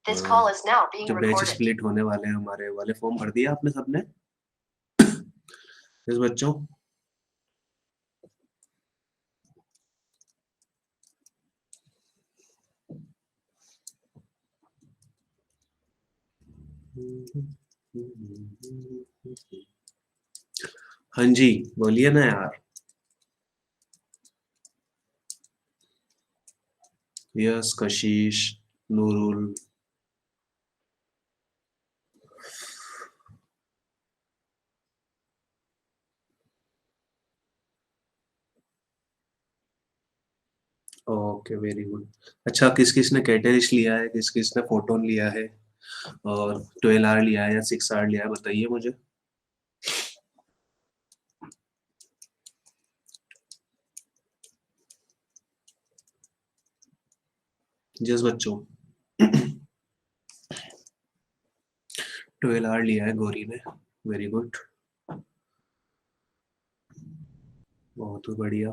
जो batch split होने वाले हैं हमारे वाले, फॉर्म भर दिया आपने सबने? इस बच्चों हाँ जी बोलिए ना यार। यस कशिश, नूरुल। Okay very good. अच्छा किस किस ने कैटलिस्ट लिया है, किस किस ने फोटोन लिया है और 12R लिया है या 6R लिया है, बताइए मुझे। जस बच्चों 12R लिया है गौरी ने, वेरी गुड, बहुत बढ़िया।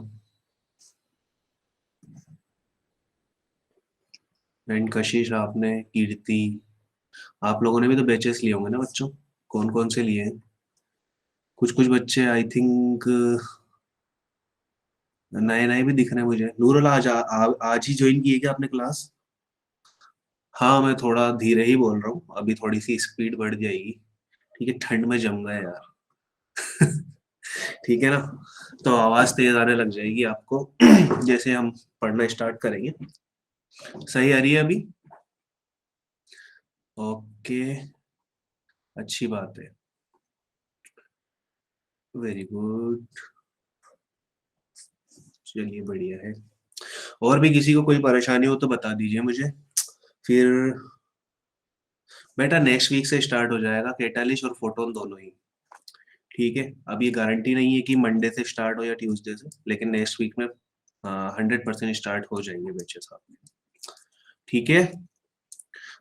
एंड कशिश आपने, कीर्ति, आप लोगों ने भी तो बैचेस लिए होंगे ना बच्चों, कौन कौन से लिए हैं? कुछ कुछ बच्चे आई थिंक नए नए भी दिख रहे हैं मुझे। नूरुल आज ही ज्वाइन की है क्या आपने क्लास? हाँ मैं थोड़ा धीरे ही बोल रहा हूँ, अभी थोड़ी सी स्पीड बढ़ जाएगी। ठीक है, ठंड में जम गए यार। ठीक है ना, तो आवाज तेज आने लग जाएगी आपको जैसे हम पढ़ना स्टार्ट करेंगे। सही आ रही है अभी? ओके, अच्छी बात है, वेरी गुड, चलिए बढ़िया है। और भी किसी को कोई परेशानी हो तो बता दीजिए मुझे, फिर बेटा नेक्स्ट वीक से स्टार्ट हो जाएगा कैटालिस्ट और फोटोन दोनों ही। ठीक है, अब ये गारंटी नहीं है कि मंडे से स्टार्ट हो या ट्यूसडे से, लेकिन नेक्स्ट वीक में 100% स्टार्ट हो जाएंगे बैचेस आपके। ठीक है,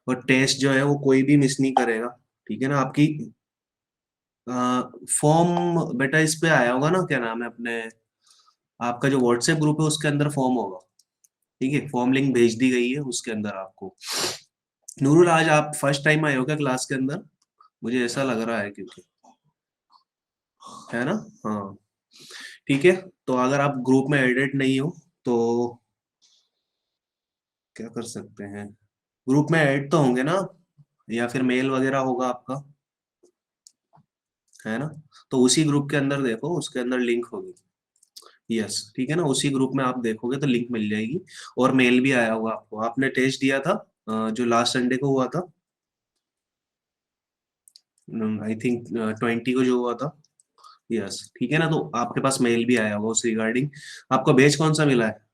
और टेस्ट जो है वो कोई भी मिस नहीं करेगा। ठीक है ना, आपकी फॉर्म बेटा इस पे आया होगा ना, क्या नाम है अपने, आपका जो व्हाट्सएप ग्रुप है उसके अंदर फॉर्म होगा। ठीक है, फॉर्म लिंक भेज दी गई है उसके अंदर आपको। नूरुल आज आप फर्स्ट टाइम आए हो क्या क्लास के अंदर? मुझे ऐसा लग रहा है क्योंकि, है ना? हाँ ठीक है, तो अगर आप ग्रुप में एडेड नहीं हो तो क्या कर सकते हैं, ग्रुप में ऐड तो होंगे ना, या फिर मेल वगैरह होगा आपका, है ना? तो उसी ग्रुप के अंदर देखो, उसके अंदर लिंक होगी। यस ठीक है ना, उसी ग्रुप में आप देखोगे तो लिंक मिल जाएगी। और मेल भी आया होगा आपको, आपने टेस्ट दिया था जो लास्ट संडे को हुआ था, आई थिंक 20 को जो हुआ था। यस ठीक है ना, तो आपके पास मेल भी आया होगा उस रिगार्डिंग। आपको बैच कौन सा मिला है?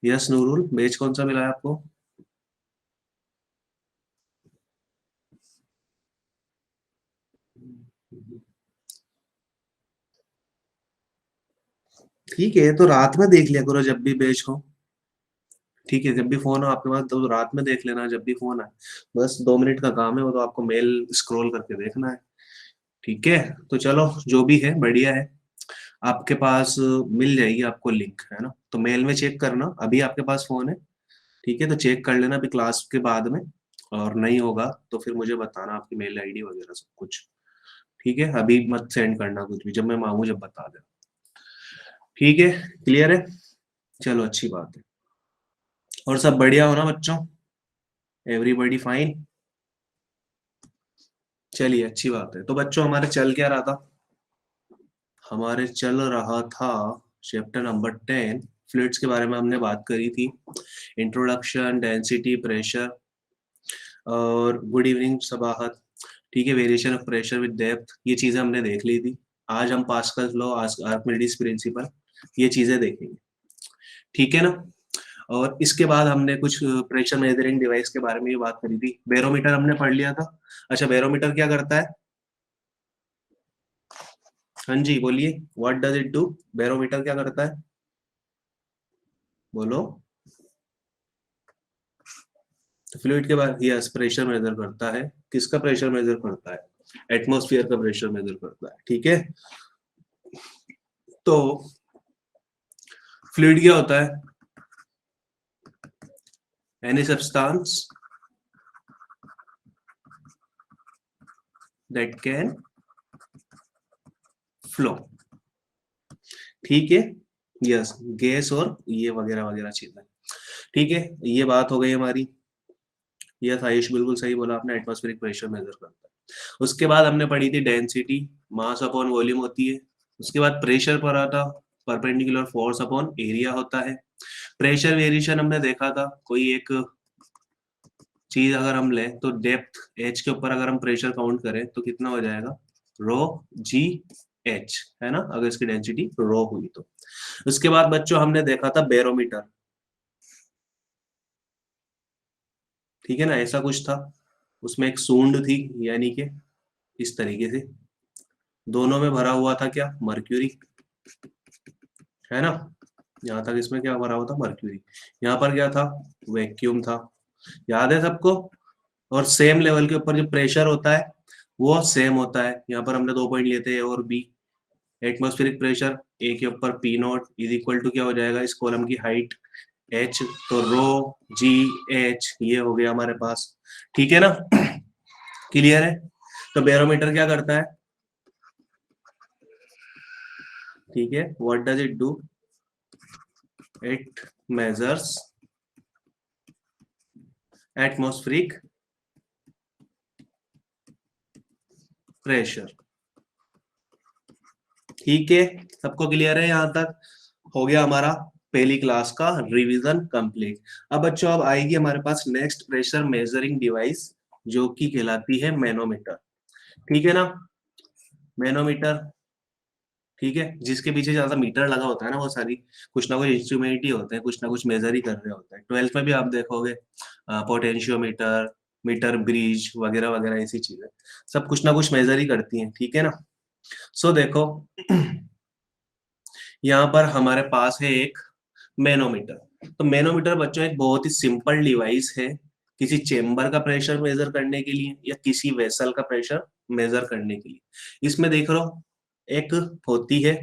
यस नूरुल, बैच कौन सा मिला है आपको? ठीक है, तो रात में देख लिया करो जब भी बैच हो। ठीक है, जब भी फोन हो आपके पास तो रात में देख लेना, जब भी फोन आए। बस 2 मिनट का काम है वो, तो आपको मेल स्क्रॉल करके देखना है। ठीक है, तो चलो जो भी है बढ़िया है। आपके पास मिल जाएगी आपको लिंक, है ना? तो मेल में चेक करना, अभी आपके पास फोन है। ठीक है, तो चेक कर लेना अभी क्लास के बाद में, और नहीं होगा तो फिर मुझे बताना आपकी मेल आईडी वगैरह सब कुछ। ठीक है, अभी मत सेंड करना कुछ भी, जब मैं मांगू जब बता देना। ठीक है, क्लियर है? चलो अच्छी बात है। और सब बढ़िया हो ना बच्चों? Everybody fine? चलिए अच्छी बात है। तो बच्चों हमारे चल क्या रहा था? हमारे चल रहा था चैप्टर नंबर 10, फ्लूइड्स के बारे में हमने बात करी थी। इंट्रोडक्शन, डेंसिटी, प्रेशर, और गुड इवनिंग सबाहत। ठीक है, variation of pressure with depth, ये चीजें हमने देख ली थी। आज हम पास्कल्स लॉ, आर्किमिडीज प्रिंसिपल, ये चीजें देखेंगे। ठीक है ना? और इसके बाद हमने कुछ प्रेशर मेजरिंग डिवाइस के बारे में भी बात करी थी। बैरोमीटर हमने पढ़ लिया था। अच्छा, बैरोमीटर क्या करता है? हाँ जी बोलिए, what does it do? Barometer क्या करता है, बोलो। तो फ्लूइड के बाद यस प्रेशर मेजर करता है। किसका प्रेशर मेजर करता है? एटमॉस्फेयर का प्रेशर मेजर करता है। ठीक है, तो फ्लूइड क्या होता है? Any substance that can flow. ठीक है, यस, गैस और ये वगैरह वगैरह चीजें। ठीक है, ये बात हो गई हमारी। यस आयुष, बिल्कुल सही बोला आपने, एटमॉस्फेरिक प्रेशर मेजर करता है। उसके बाद हमने पढ़ी थी डेंसिटी, मास अपॉन वॉल्यूम होती है। उसके बाद प्रेशर पढ़ा था, परपेंडिकुलर फोर्स अपॉन एरिया होता है। प्रेशर वेरिएशन हमने देखा था, कोई एक चीज अगर हम लें तो डेप्थ एच के ऊपर अगर हम प्रेशर काउंट करें तो कितना हो जाएगा, रो जी एच, है ना, अगर इसकी डेंसिटी रो हुई तो। उसके बाद बच्चों हमने देखा था बैरोमीटर, ठीक है ना, ऐसा कुछ था, उसमें एक सूंड थी, यानी कि इस तरीके से दोनों में भरा हुआ था क्या, मर्क्यूरी, है ना। यहाँ तक इसमें क्या भरा हुआ था, मर्क्यूरी। यहाँ पर क्या था, वैक्यूम था, याद है सबको। और सेम लेवल के ऊपर जो प्रेशर होता है वो सेम होता है। यहाँ पर हमने 2 पॉइंट लिए थे, ए और बी। एटमॉस्फेरिक प्रेशर ए के ऊपर P naught is equal to क्या हो जाएगा, इस कॉलम की हाइट एच, तो रो जी एच, ये हो गया हमारे पास। ठीक है ना, क्लियर है। तो बैरोमीटर क्या करता है, ठीक है, what does it do, it measures atmospheric pressure. ठीक है, सबको क्लियर है, यहां तक हो गया हमारा पहली क्लास का रिवीजन कंप्लीट। अब बच्चों अब आएगी हमारे पास नेक्स्ट प्रेशर मेजरिंग डिवाइस, जो कि कहलाती है मैनोमीटर। ठीक है ना, मैनोमीटर, ठीक है, जिसके पीछे ज्यादा मीटर लगा होता है ना, वो सारी कुछ ना कुछ इंस्ट्रूमेंट ही होते हैं, कुछ ना कुछ मेजर ही कर रहे होते हैं। 12th में भी आप देखोगे पोटेंशियोमीटर, मीटर ब्रिज वगैरह वगैरह, ऐसी चीजें सब कुछ ना कुछ मेजर ही करती हैं। ठीक है ना, सो देखो यहाँ पर हमारे पास है एक मैनोमीटर। तो मैनोमीटर बच्चों एक बहुत ही सिंपल डिवाइस है, किसी चेम्बर का प्रेशर मेजर करने के लिए या किसी वेसल का प्रेशर मेजर करने के लिए। इसमें देख रहे हो एक होती है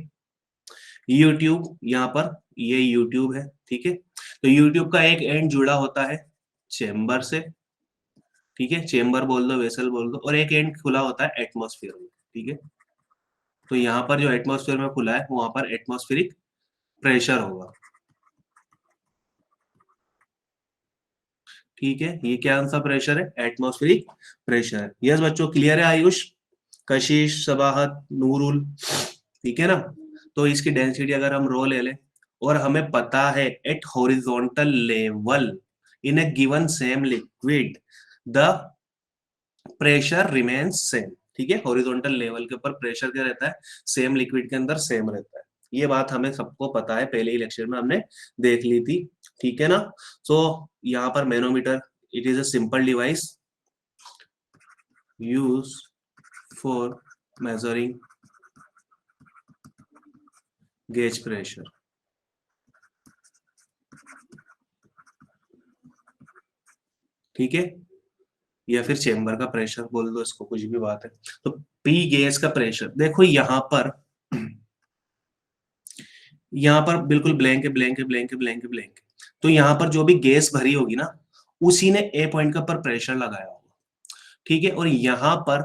यूट्यूब, यहाँ पर ये यूट्यूब है, ठीक है। तो यूट्यूब का एक एंड जुड़ा होता है चेम्बर से, ठीक है, चेम्बर बोल दो, वेसल बोल दो, और एक एंड खुला होता है एटमॉस्फेयर में, ठीक है। तो यहाँ पर जो एटमॉस्फेयर में खुला है वहां पर एटमॉस्फेरिक प्रेशर होगा। ठीक है, ये क्या सा प्रेशर है, एटमॉस्फेरिक प्रेशर। यस बच्चों, क्लियर है आयुष, कशिश, सबाहत, नूरुल, ठीक है ना। तो इसकी डेंसिटी अगर हम रो ले लें, और हमें पता है at horizontal level in a given same liquid the pressure remains same. ठीक है, हॉरिजॉन्टल लेवल के ऊपर प्रेशर क्या रहता है, सेम लिक्विड के अंदर सेम रहता है। ये बात हमें सबको पता है, पहले ही लेक्चर में हमने देख ली थी। ठीक है ना, सो यहाँ पर manometer, it is a simple device use for measuring gauge pressure. ठीक है, या फिर चेम्बर का प्रेशर बोल दो इसको, कुछ भी बात है। तो पी गैस का प्रेशर देखो यहाँ पर, यहाँ पर बिल्कुल ब्लैंक है, ब्लैंक है, ब्लैंक है, ब्लैंक है, ब्लैंक है। तो यहाँ पर जो भी गैस भरी होगी ना, उसी ने ए पॉइंट का पर प्रेशर लगाया होगा। ठीक है, और यहाँ पर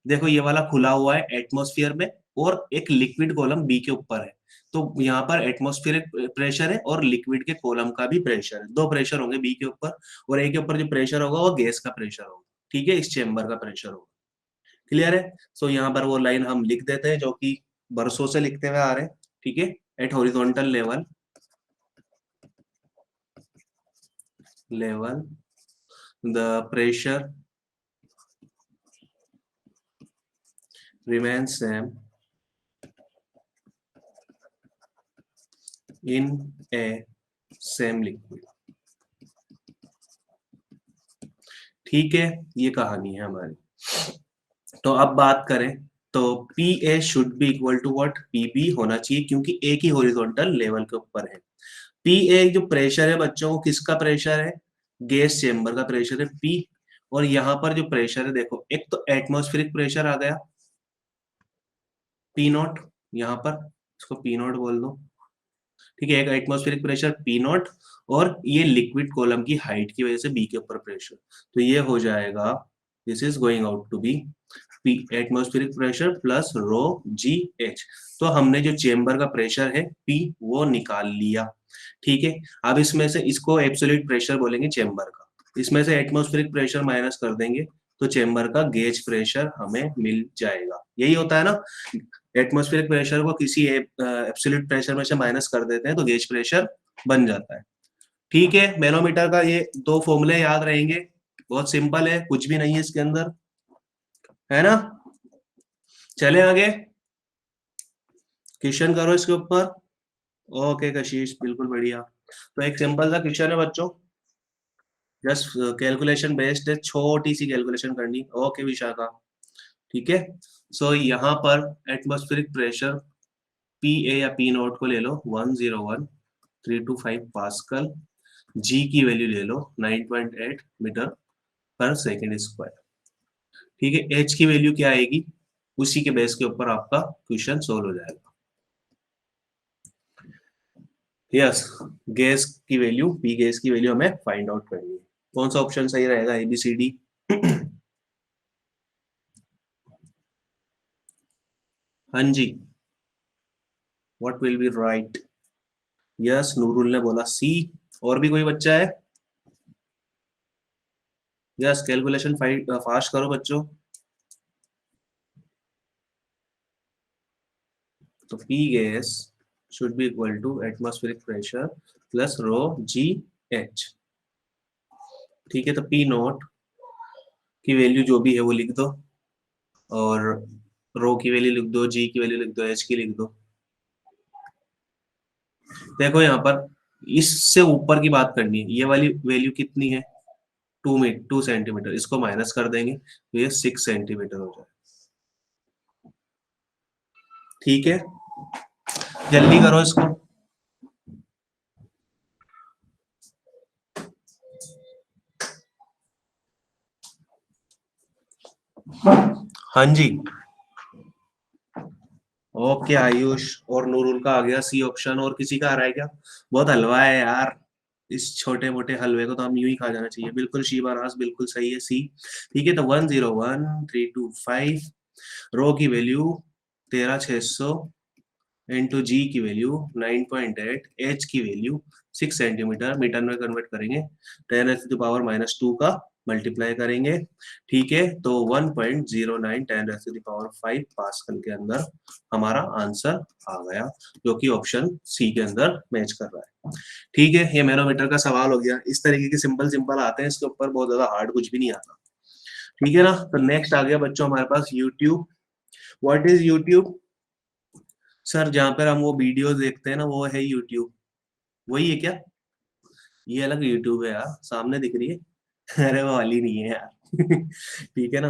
देखो ये वाला खुला हुआ है एटमॉस्फेयर में, और एक लिक्विड कॉलम बी के ऊपर है। तो यहाँ पर एटमॉस्फेरिक प्रेशर है और लिक्विड के कॉलम का भी प्रेशर है, दो प्रेशर होंगे बी के ऊपर, और ए के ऊपर जो प्रेशर होगा वो गैस का प्रेशर होगा। ठीक है, इस चेम्बर का प्रेशर होगा। क्लियर है, सो यहाँ पर वो लाइन हम लिख देते हैं जो कि बरसों से लिखते हुए आ रहे हैं। ठीक है, at horizontal level the pressure remains same in a same liquid। ठीक है, ये कहानी है हमारी। तो अब बात करें तो P A should be equal to what, P B होना चाहिए, क्योंकि एक ही हॉरिजॉन्टल लेवल के ऊपर है। पी ए जो प्रेशर है बच्चों, किसका प्रेशर है, गैस चेम्बर का प्रेशर है पी। और यहाँ पर जो प्रेशर है देखो, एक तो एटमॉस्फेरिक प्रेशर आ गया पी नॉट, यहाँ पर इसको पी नॉट बोल दो, ठीक है, एक एटमॉस्फेरिक प्रेशर पी नॉट और ये लिक्विड कॉलम की हाइट की वजह से बी के ऊपर प्रेशर, तो ये हो जाएगा this is going out to be P atmospheric pressure plus rho g h. तो हमने जो चेम्बर का प्रेशर है पी वो निकाल लिया। ठीक है, अब इसमें से इसको एब्सोल्यूट प्रेशर बोलेंगे चेम्बर का, इसमें से एटमॉस्फेरिक प्रेशर माइनस कर देंगे तो चेम्बर का गेज प्रेशर हमें मिल जाएगा। यही होता है ना, एटमॉस्फेरिक प्रेशर को किसी एब्सोल्यूट प्रेशर में से माइनस कर देते हैं तो गेज प्रेशर बन जाता है। ठीक है, मैनोमीटर का ये दो फॉर्मूले याद रहेंगे, बहुत सिंपल है, कुछ भी नहीं है इसके अंदर, है ना। चले आगे, क्वेश्चन करो इसके ऊपर। ओके कशिश, बिल्कुल बढ़िया। तो एक सिंपल सा क्वेश्चन है बच्चों, जस्ट कैलकुलेशन बेस्ड है, छोटी सी कैलकुलेशन करनी। ओके विशाखा, ठीक है। सो यहाँ पर एटमॉस्फेरिक प्रेशर पी ए या पी नोट को ले लो 101,325 पास्कल, जी की वैल्यू ले लो 9.8 मीटर पर सेकेंड स्क्वायर। ठीक है, एच की वैल्यू क्या आएगी, उसी के बेस के ऊपर आपका क्वेश्चन सोल्व हो जाएगा। यस, गैस की वैल्यू, पी गैस की वैल्यू हमें फाइंड आउट करनी है। कौन सा ऑप्शन सही रहेगा, ABCD? हाँ जी, what will be right? Yes, Nurul ने बोला सी। और भी कोई बच्चा है? यस, कैलकुलेशन फास्ट करो बच्चों। तो P gas should be equal to atmospheric pressure plus rho g h. ठीक है, तो पी नॉट की वैल्यू जो भी है वो लिख दो, और रो की वैल्यू लिख दो, जी की वैल्यू लिख दो, एच की लिख दो। देखो यहाँ पर इससे ऊपर की बात करनी है, ये वाली वैल्यू कितनी है, 2 सेंटीमीटर, इसको माइनस कर देंगे तो ये 6 सेंटीमीटर हो जाए। ठीक है, जल्दी करो इसको। हाँ जी, ओके आयुष और नूरुल का आ गया सी ऑप्शन, और किसी का आ रहा है क्या? बहुत हलवा है यार, इस छोटे मोटे हलवे को तो हम यूं ही खा जाना चाहिए। बिल्कुल शीबा रास, बिल्कुल सही है सी। ठीक है, तो 101,325 रो की वैल्यू 13,600 इंटू जी की वैल्यू 9.8, एच की वैल्यू 6 सेंटीमीटर, मीटर में कन्वर्ट करेंगे 10⁻⁻² का मल्टीप्लाई करेंगे। ठीक है, तो 1.09 10⁻5 पास्कल के अंदर हमारा आंसर आ गया, जो कि ऑप्शन सी के अंदर मैच कर रहा है। ठीक है, ये मैनोमीटर का सवाल हो गया। इस तरीके के सिंपल सिंपल आते हैं, इसके ऊपर बहुत ज्यादा हार्ड कुछ भी नहीं आता। ठीक है ना, तो नेक्स्ट आ गया बच्चों हमारे पास YouTube. What is YouTube? Sir जहाँ पर हम वो वीडियो देखते हैं ना, वो है यूट्यूब, वही है क्या? ये अलग यूट्यूब है यार, सामने दिख रही है। अरे वो वाली नहीं है यार। ठीक है ना,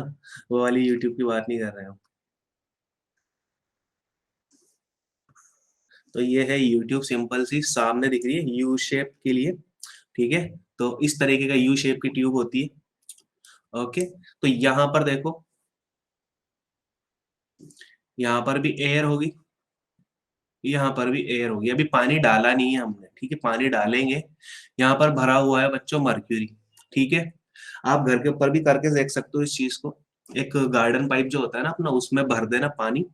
वो वाली यूट्यूब की बात नहीं कर रहे हम। तो ये है यूट्यूब, सिंपल सी सामने दिख रही है यू शेप के लिए। ठीक है, तो इस तरीके का यू शेप की ट्यूब होती है। ओके, तो यहाँ पर देखो, यहाँ पर भी एयर होगी, यहाँ पर भी एयर होगी। अभी पानी डाला नहीं है हमने, ठीक है, पानी डालेंगे। यहाँ पर भरा हुआ है बच्चों मर्क्यूरी। ठीक है, आप घर के ऊपर भी करके देख सकते हो इस चीज को। एक गार्डन पाइप जो होता है ना अपना, उसमें भर देना पानी,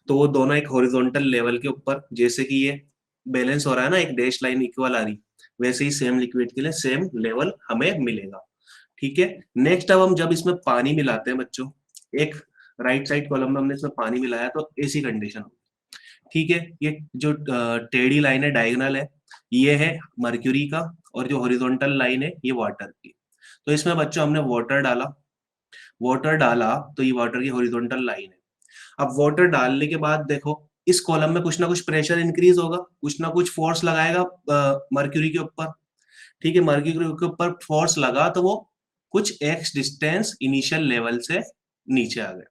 तो वो दोनों एक हॉरिजॉन्टल लेवल के ऊपर, जैसे कि ये बैलेंस हो रहा है ना, एक डैश लाइन इक्वल आ रही, वैसे ही सेम लिक्विड के लिए सेम लेवल हमें मिलेगा। ठीक है, नेक्स्ट अब हम जब इसमें पानी मिलाते हैं बच्चों, एक राइट साइड कॉलम में हमने इसमें पानी मिलाया तो ऐसी कंडीशन होगी। ठीक है, ये जो टेढ़ी लाइन है, डायगोनल है, ये है मर्क्यूरी का, और जो हॉरिजॉन्टल लाइन है ये वाटर की। तो इसमें बच्चों हमने वाटर डाला, वाटर डाला तो ये वाटर की हॉरिजॉन्टल लाइन है। अब वाटर डालने के बाद देखो, इस कॉलम में कुछ ना कुछ प्रेशर इंक्रीज होगा, कुछ ना कुछ फोर्स लगाएगा मर्क्यूरी के ऊपर। ठीक है, मर्क्यूरी के ऊपर फोर्स लगा तो वो कुछ एक्स डिस्टेंस इनिशियल लेवल से नीचे आ गया।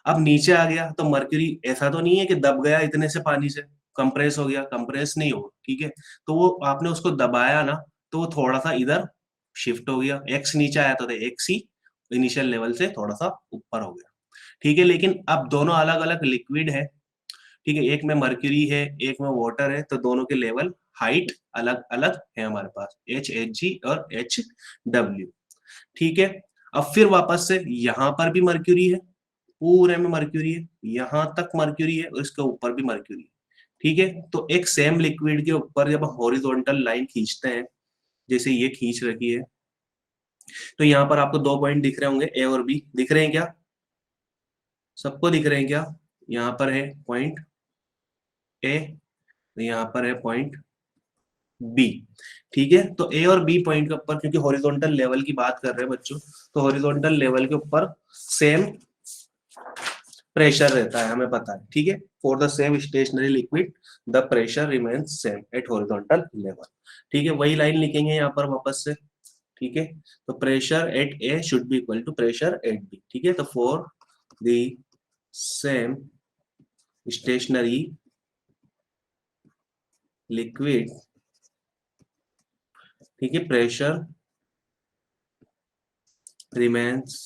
अब नीचे आ गया तो मर्क्यूरी ऐसा तो नहीं है कि दब गया इतने से पानी से, कंप्रेस हो गया, कंप्रेस नहीं हो। ठीक है, तो वो आपने उसको दबाया ना, तो वो थोड़ा सा इधर शिफ्ट हो गया, एक्स नीचे आया तो एक्स ही इनिशियल लेवल से थोड़ा सा ऊपर हो गया। ठीक है, लेकिन अब दोनों अलग अलग लिक्विड है, ठीक है, एक में मर्क्यूरी है, एक में वाटर है, तो दोनों के लेवल हाइट अलग अलग है हमारे पास, HHG और HW। ठीक है, अब फिर वापस से यहाँ पर भी मर्क्यूरी है, पूरे में मर्क्यूरी है, यहाँ तक मर्क्यूरी है और इसके ऊपर भी मर्क्यूरी है। ठीक है, तो एक सेम लिक्विड के ऊपर जब हॉरिजॉन्टल लाइन खींचते हैं, जैसे ये खींच रखी है, तो यहाँ पर आपको 2 पॉइंट दिख रहे होंगे, ए और बी। दिख रहे हैं क्या? सबको दिख रहे हैं क्या? यहाँ पर है पॉइंट ए, यहाँ पर है पॉइंट बी। ठीक है, तो ए और बी पॉइंट के ऊपर, क्योंकि हॉरिजॉन्टल लेवल की बात कर रहे हैं बच्चों, तो हॉरिजॉन्टल लेवल के ऊपर सेम प्रेशर रहता है, हमें पता है। ठीक है, for the same stationary liquid the pressure remains same at horizontal level. ठीक है, वही लाइन लिखेंगे यहाँ पर वापस से। ठीक है, तो pressure at A should be equal to pressure at B. ठीक है, तो for the same stationary liquid, ठीक है, pressure remains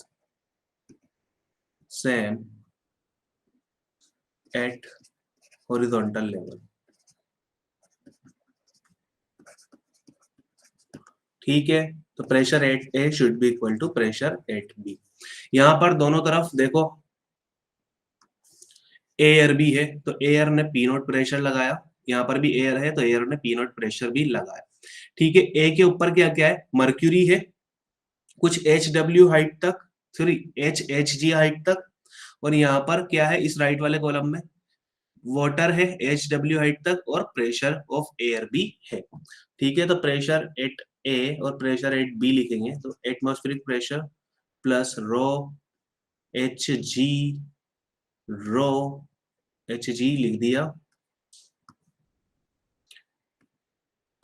same at horizontal level. ठीक है, तो pressure at A should be equal to pressure at B. यहां पर दोनों तरफ देखो एयर भी है, तो एयर ने पी नोट प्रेशर लगाया, यहाँ पर भी एयर है तो एयर ने पी नोट प्रेशर भी लगाया। ठीक है, ए के ऊपर क्या क्या है? मर्क्यूरी है कुछ एच डब्ल्यू हाइट तक, सॉरी एच एच जी हाइट तक, और यहाँ पर क्या है इस राइट वाले कॉलम में? वाटर है एच डब्ल्यू हाइट तक, और प्रेशर ऑफ एयर भी है। ठीक है, तो प्रेशर एट ए और प्रेशर एट बी लिखेंगे, तो atmospheric pressure plus rho H G, rho H G लिख दिया,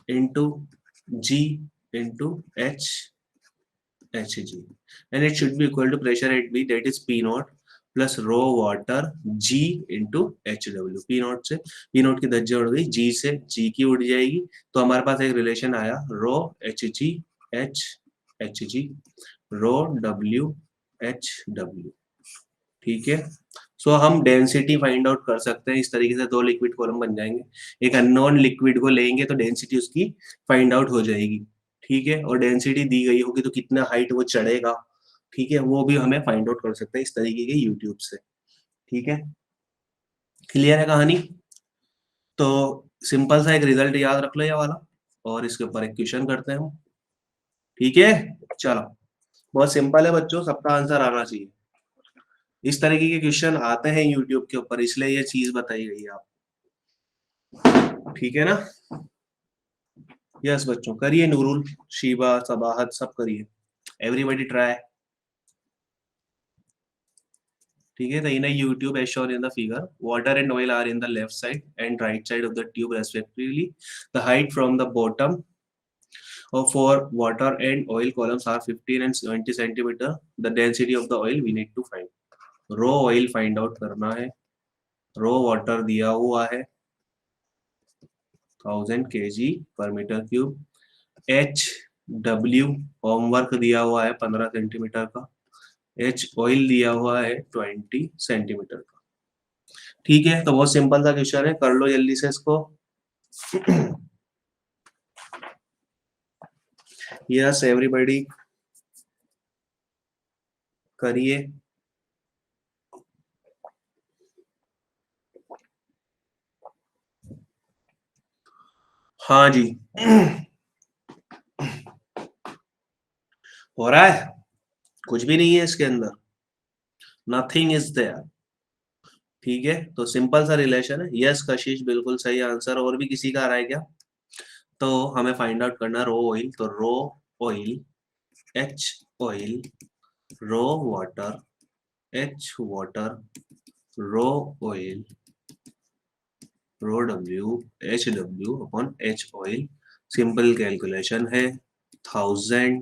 into G into H H G, and it should be equal to pressure at B that is P naught plus rho water G into H W. P naught से P naught की धज्जियां उड़ गई, जी से G की उड़ जाएगी, तो हमारे पास एक रिलेशन आया rho H G H H G, rho W H W. ठीक है, सो हम डेंसिटी फाइंड आउट कर सकते हैं इस तरीके से, दो लिक्विड कॉलम बन जाएंगे। एक अननोन लिक्विड को लेंगे तो डेंसिटी उसकी फाइंड आउट हो जाएगी। ठीक है, और डेंसिटी दी गई होगी तो कितना हाइट वो चढ़ेगा, ठीक है, वो भी हमें फाइंड आउट कर सकते हैं इस तरीके के यूट्यूब से। ठीक है, क्लियर है कहानी? तो सिंपल सा एक रिजल्ट याद रख लो ये वाला, और इसके ऊपर एक क्वेश्चन करते हैं हम। ठीक है, चलो, बहुत सिंपल है बच्चों, सबका आंसर आना चाहिए। इस तरीके के क्वेश्चन आते हैं यूट्यूब के ऊपर, इसलिए ये चीज बताई गई है आप। ठीक है ना? यस बच्चों, करिए, नूरुल, शीबा, सबाहत, सब करिए, एवरीबॉडी ट्राई। ठीक है, तो इन YouTube as shown in the figure, water and oil are in the left side and right side of the tube respectively. The height from the bottom of for water and oil columns are 15 and 70 centimeter. The density of the oil we need to find. Raw oil find out करना है, raw water दिया हुआ है 1000 kg per meter cube, HW homework दिया हुआ है 15 centimetre का, H oil दिया हुआ है 20 सेंटीमीटर का। ठीक है, तो बहुत सिंपल सा क्वेश्चन है, कर लो जल्दी से इसको। यस एवरीबॉडी करिए। हाँ जी, हो रहा है, कुछ भी नहीं है इसके अंदर, नथिंग इज देयर। ठीक है, तो सिंपल सा रिलेशन है। यस कशिश, बिल्कुल सही आंसर। और भी किसी का आ रहा है क्या? तो हमें फाइंड आउट करना रो ऑयल, तो rho oil H oil, rho water H water, rho oil, rho W H W upon H oil. Simple calculation है, 1000,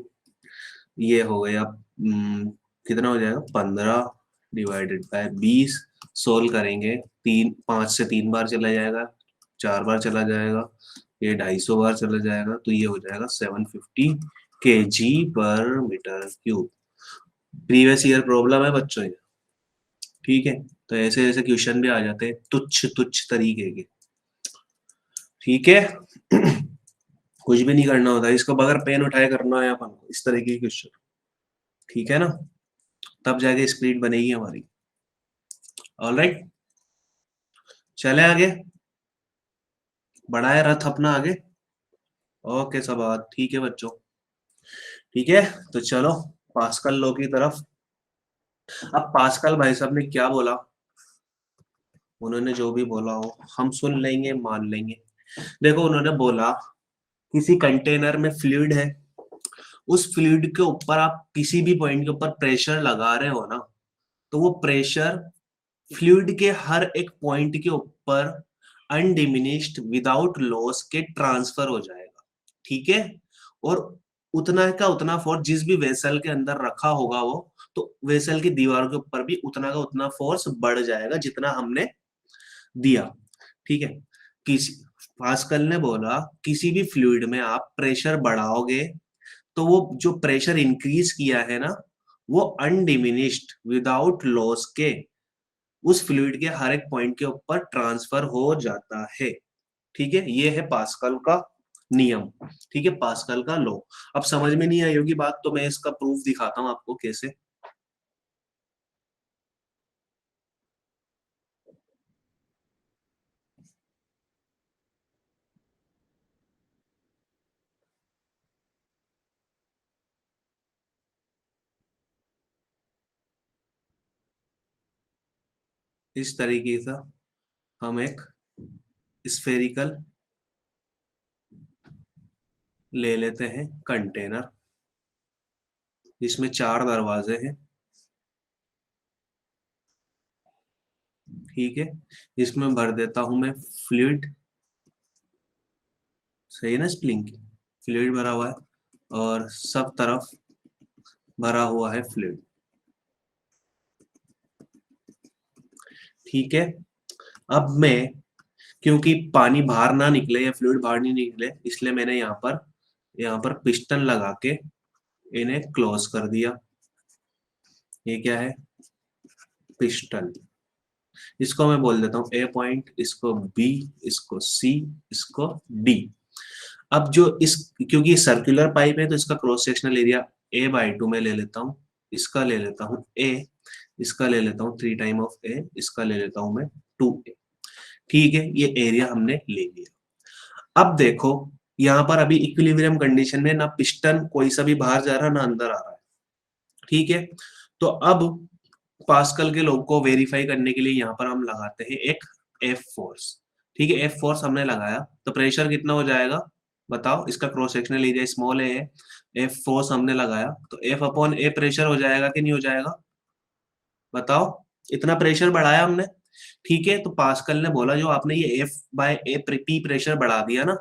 ये हो गया कितना हो जाएगा? 15 डिवाइडेड बाय 20। सोल्व करेंगे, 5 से 3 बार चला जाएगा, 4 बार चला जाएगा, ये 250 बार चला जाएगा, तो ये हो जाएगा 750 kg पर metre cube. Previous year problem है बच्चों ये। ठीक है, तो ऐसे ऐसे क्वेश्चन भी आ जाते हैं तुच्छ तुच्छ तरीके के, ठीक है। कुछ भी नहीं करना होता इसको, बगैर पेन उठाए करना है अपन को इस तरीके के क्वेश्चन, ठीक है ना, तब जाके स्पीड बनेगी हमारी। ऑलराइट, चले आगे, बढ़ाए रथ अपना आगे। ओके सब बात ठीक है बच्चों, ठीक है। तो चलो पास्कल लॉ की तरफ। अब पास्कल भाई साहब ने क्या बोला, उन्होंने जो भी बोला हो हम सुन लेंगे मान लेंगे। देखो उन्होंने बोला किसी कंटेनर में फ्लूइड है, उस फ्लूइड के ऊपर आप किसी भी पॉइंट के ऊपर प्रेशर लगा रहे हो ना, तो वो प्रेशर फ्लूइड के हर एक पॉइंट के ऊपर अनडिमिनिश्ड विदाउट लॉस के ट्रांसफर हो जाएगा, ठीक है। और उतना का उतना फोर्स जिस भी वेसल के अंदर रखा होगा वो, तो वेसल की दीवार के ऊपर भी उतना का उतना फोर्स बढ़ जाएगा जितना हमने दिया, ठीक है। किसी पास्कल ने बोला किसी भी फ्लूइड में आप प्रेशर बढ़ाओगे तो वो जो प्रेशर इंक्रीज किया है ना, वो अनडिमिनिश्ड विदाउट लॉस के उस फ्लूइड के हर एक पॉइंट के ऊपर ट्रांसफर हो जाता है, ठीक है। ये है पास्कल का नियम, ठीक है, पास्कल का लॉ। अब समझ में नहीं आई होगी बात, तो मैं इसका प्रूफ दिखाता हूं आपको कैसे। इस तरीके से हम एक स्फेरिकल ले लेते हैं कंटेनर, जिसमें 4 दरवाजे हैं, ठीक है। इसमें भर देता हूं मैं फ्लूइड, सही है ना, स्प्लिंग की फ्लूइड भरा हुआ है और सब तरफ भरा हुआ है फ्लूइड, ठीक है। अब मैं, क्योंकि पानी बाहर ना निकले या फ्लूइड बाहर नहीं निकले, इसलिए मैंने यहाँ पर पिस्टन लगा के इन्हें क्लोज कर दिया। ये क्या है, पिस्टन। इसको मैं बोल देता हूँ ए पॉइंट, इसको बी, इसको सी, इसको डी। अब जो इस, क्योंकि सर्कुलर पाइप है तो इसका क्रॉस सेक्शनल एरिया a/2 में ले लेता हूँ, इसका ले लेता हूँ a, इसका ले लेता हूँ 3 टाइम ऑफ a, इसका ले लेता हूँ मैं 2a, ठीक है। ये एरिया हमने ले लिया। अब देखो यहाँ पर अभी इक्विलिब्रियम कंडीशन में ना पिस्टन कोई सा भी बाहर जा रहा है ना अंदर आ रहा है, ठीक है। तो अब पास्कल के लॉ को वेरीफाई करने के लिए यहाँ पर हम लगाते हैं एक एफ फोर्स, ठीक है। एफ फोर्स हमने लगाया तो प्रेशर कितना हो जाएगा बताओ, इसका क्रॉस सेक्शनल एरिया स्मॉल है, एफ फोर्स हमने लगाया तो एफ अपॉन ए प्रेशर हो जाएगा कि नहीं हो जाएगा, बताओ। इतना प्रेशर बढ़ाया हमने, ठीक है। तो पास्कल ने बोला जो आपने ये F by A P pressure बढ़ा दिया ना,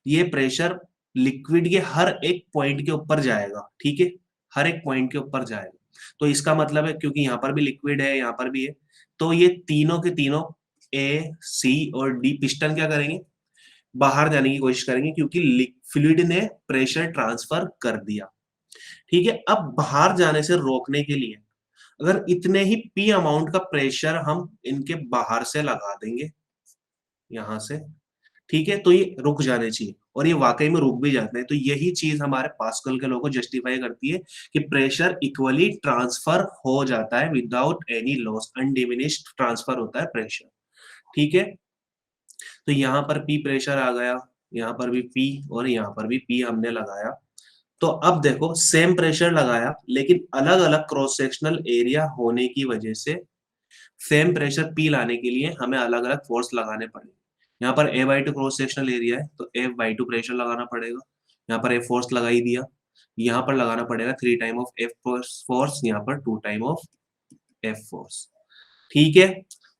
ये प्रेशर लिक्विड के हर एक पॉइंट के ऊपर जाएगा, ठीक है, हर एक पॉइंट के ऊपर जाएगा। तो इसका मतलब है क्योंकि यहाँ पर भी लिक्विड है यहाँ पर भी है, तो ये तीनों के तीनों ए सी और डी पिस्टन क्या करेंगे, बाहर जाने की कोशिश करेंगे क्योंकि फ्लूइड ने प्रेशर ट्रांसफर कर दिया, ठीक है। अब बाहर जाने से रोकने के लिए अगर इतने ही पी अमाउंट का प्रेशर हम इनके बाहर से लगा देंगे यहां से, ठीक है, तो ये रुक जाने चाहिए और ये वाकई में रुक भी जाते हैं। तो यही चीज हमारे पास्कल के लॉ को जस्टिफाई करती है कि प्रेशर इक्वली ट्रांसफर हो जाता है without any loss, undiminished transfer होता है प्रेशर, ठीक है। तो यहाँ पर पी प्रेशर आ गया, यहाँ पर भी पी और यहाँ पर भी पी हमने लगाया। तो अब देखो सेम प्रेशर लगाया लेकिन अलग अलग क्रॉस सेक्शनल एरिया होने की वजह से सेम प्रेशर पी लाने के लिए हमें अलग अलग फोर्स लगाने पड़ेंगे। यहाँ पर a/2 क्रॉस सेक्शनल एरिया है तो f/2 प्रेशर लगाना पड़ेगा, यहाँ पर f फोर्स लगा ही दिया, यहाँ पर लगाना पड़ेगा 3 टाइम ऑफ f फोर्स, यहाँ पर 2 टाइम ऑफ f फोर्स, ठीक है।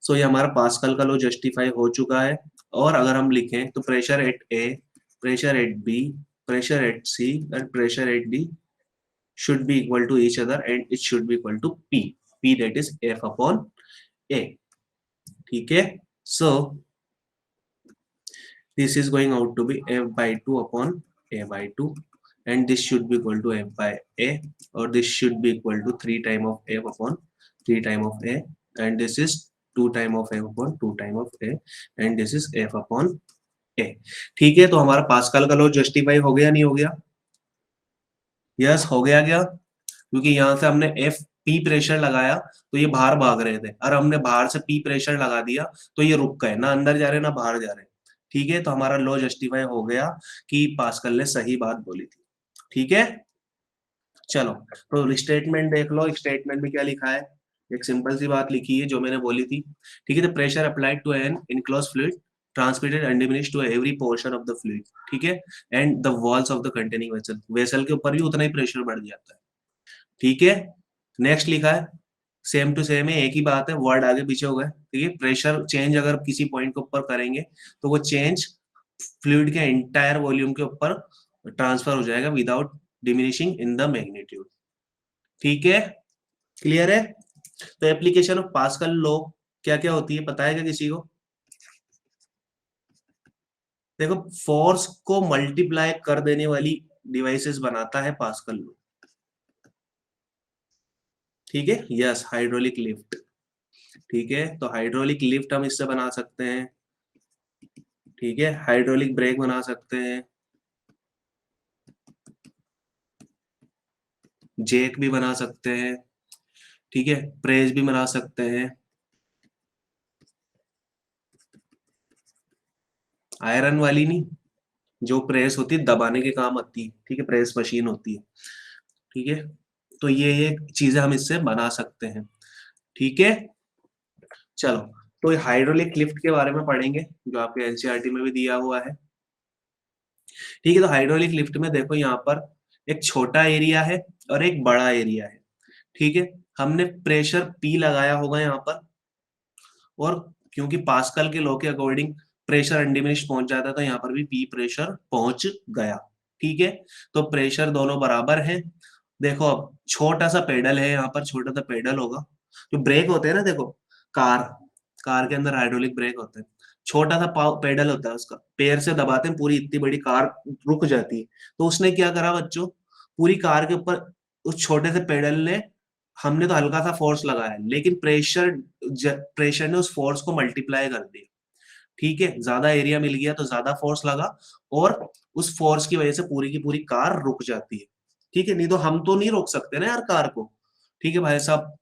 सो ये हमारा पास्कल का लॉ जस्टिफाई हो चुका है। और अगर हम लिखें तो pressure at A, pressure at B, pressure at C and pressure at D should be equal to each other and it should be equal to P. P that is F upon A. ठीक है, so this is going out to be F by 2 upon A by 2 and this should be equal to F by A, or this should be equal to 3 time of F upon 3 time of A and this is 2 time of f upon 2 time of a and this is f upon a। ठीक है, तो हमारा pascal का law justify हो गया नहीं हो गया? यस हो गया क्या? क्योंकि यहाँ से हमने एफ पी प्रेशर लगाया तो ये बाहर भाग रहे थे, और हमने बाहर से पी प्रेशर लगा दिया तो ये रुक गए, ना अंदर जा रहे ना बाहर जा रहे। ठीक है, तो हमारा लॉ जस्टिफाई हो गया कि पास्कल ने सही बात बोली थी। ठीक है, चलो तो स्टेटमेंट देख लो, स्टेटमेंट में क्या लिखा है। एक सिंपल सी बात लिखी है जो मैंने बोली थी। ठीक है, the pressure applied to an enclose fluid transmitted and diminished to every portion of the fluid. ठीक है, and the walls of the containing vessel, vessel के ऊपर भी उतना ही प्रेशर बढ़ जाता है। ठीक है, नेक्स्ट लिखा है सेम टू सेम है, एक ही बात है, वर्ड आगे पीछे हो गए। ठीक है, प्रेशर चेंज अगर किसी पॉइंट के ऊपर करेंगे तो वो चेंज फ्लूइड के एंटायर वॉल्यूम के ऊपर ट्रांसफर हो जाएगा without diminishing in the magnitude. ठीक है, क्लियर है? तो एप्लीकेशन ऑफ पास्कल लॉ क्या क्या होती है, पता है क्या किसी को? देखो, फोर्स को मल्टीप्लाई कर देने वाली डिवाइसेस बनाता है पास्कल लॉ। ठीक है, यस, हाइड्रोलिक लिफ्ट। ठीक है, तो हाइड्रोलिक लिफ्ट हम इससे बना सकते हैं। ठीक है, हाइड्रोलिक ब्रेक बना सकते हैं, जेक भी बना सकते हैं। ठीक है, प्रेस भी बना सकते हैं, आयरन वाली नहीं, जो प्रेस होती है दबाने के काम आती है। ठीक है, प्रेस मशीन होती है। ठीक है, तो ये चीजें हम इससे बना सकते हैं। ठीक है, चलो तो हाइड्रोलिक लिफ्ट के बारे में पढ़ेंगे जो आपके एनसीईआरटी में भी दिया हुआ है। ठीक है, तो हाइड्रोलिक लिफ्ट में देखो यहाँ पर एक छोटा एरिया है और एक बड़ा एरिया है। ठीक है, हमने प्रेशर पी लगाया होगा यहाँ पर, और क्योंकि पास्कल के लॉ के अकॉर्डिंग प्रेशर अनडिमिनिश्ड पहुंच जाता है तो यहाँ पर भी पी प्रेशर पहुंच गया। ठीक है, तो प्रेशर दोनों बराबर है। देखो अब छोटा सा पेडल है, यहाँ पर छोटा सा पेडल होगा। जो ब्रेक होते हैं ना, देखो कार कार के अंदर हाइड्रोलिक ब्रेक होते हैं, छोटा सा पेडल होता है, उसका पैर से दबाते हैं पूरी इतनी बड़ी कार रुक जाती है। तो उसने क्या करा बच्चों, पूरी कार के ऊपर उस छोटे से पेडल ने, हमने तो हल्का सा फोर्स लगाया लेकिन प्रेशर ने उस फोर्स को मल्टीप्लाई कर दिया। ठीक है, ज्यादा एरिया मिल गया तो ज्यादा फोर्स लगा, और उस फोर्स की वजह से पूरी की पूरी कार रुक जाती है। ठीक है, नहीं तो हम तो नहीं रोक सकते ना यार कार को। ठीक है भाई साहब,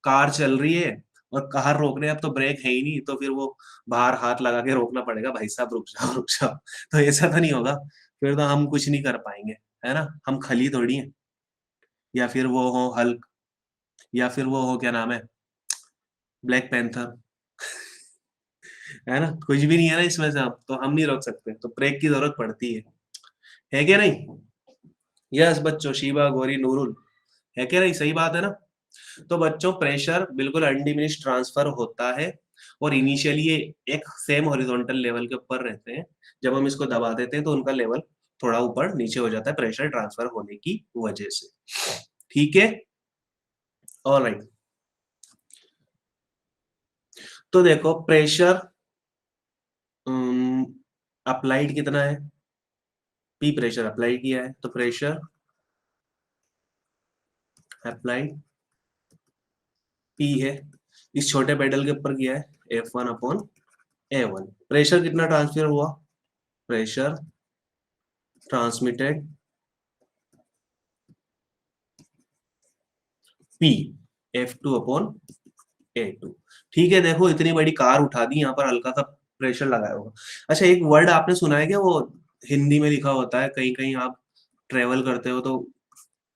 कार चल रही है और कार रोक रहे हैं, अब तो ब्रेक है ही नहीं, तो फिर वो बाहर हाथ लगा के रोकना पड़ेगा, भाई साहब रुक जाओ रुक जाओ। तो ऐसा तो नहीं होगा, फिर तो हम कुछ नहीं कर पाएंगे, है ना, हम खली थोड़ी हैं। या फिर वो हो हल्क, या फिर वो हो क्या नाम है, ब्लैक पैंथर, है ना, कुछ भी नहीं है ना इसमें से, अब तो हम नहीं रोक सकते, तो ब्रेक की जरूरत पड़ती है क्या नहीं? यस बच्चों, शीबा गौरी नूरुल, है क्या नहीं, सही बात है ना? तो बच्चों प्रेशर बिल्कुल अनडिमिनिश ट्रांसफर होता है, और इनिशियली ये एक सेम हॉरिजॉन्टल लेवल के ऊपर रहते हैं। जब हम इसको दबा देते हैं तो उनका लेवल थोड़ा ऊपर नीचे हो जाता है प्रेशर ट्रांसफर होने की वजह से। ठीक है, ऑलराइट। तो देखो प्रेशर अप्लाइड कितना है, पी प्रेशर अप्लाई किया है, तो प्रेशर अप्लाइड पी है, इस छोटे पेडल के ऊपर किया है, F1 अपॉन A1। प्रेशर कितना ट्रांसफर हुआ, pressure transmitted P F2 upon A2। ठीक है, देखो इतनी बड़ी कार उठा दी, यहाँ पर हल्का सा प्रेशर लगाया होगा। अच्छा, एक वर्ड आपने सुना है क्या, वो हिंदी में लिखा होता है, कहीं कहीं आप ट्रेवल करते हो तो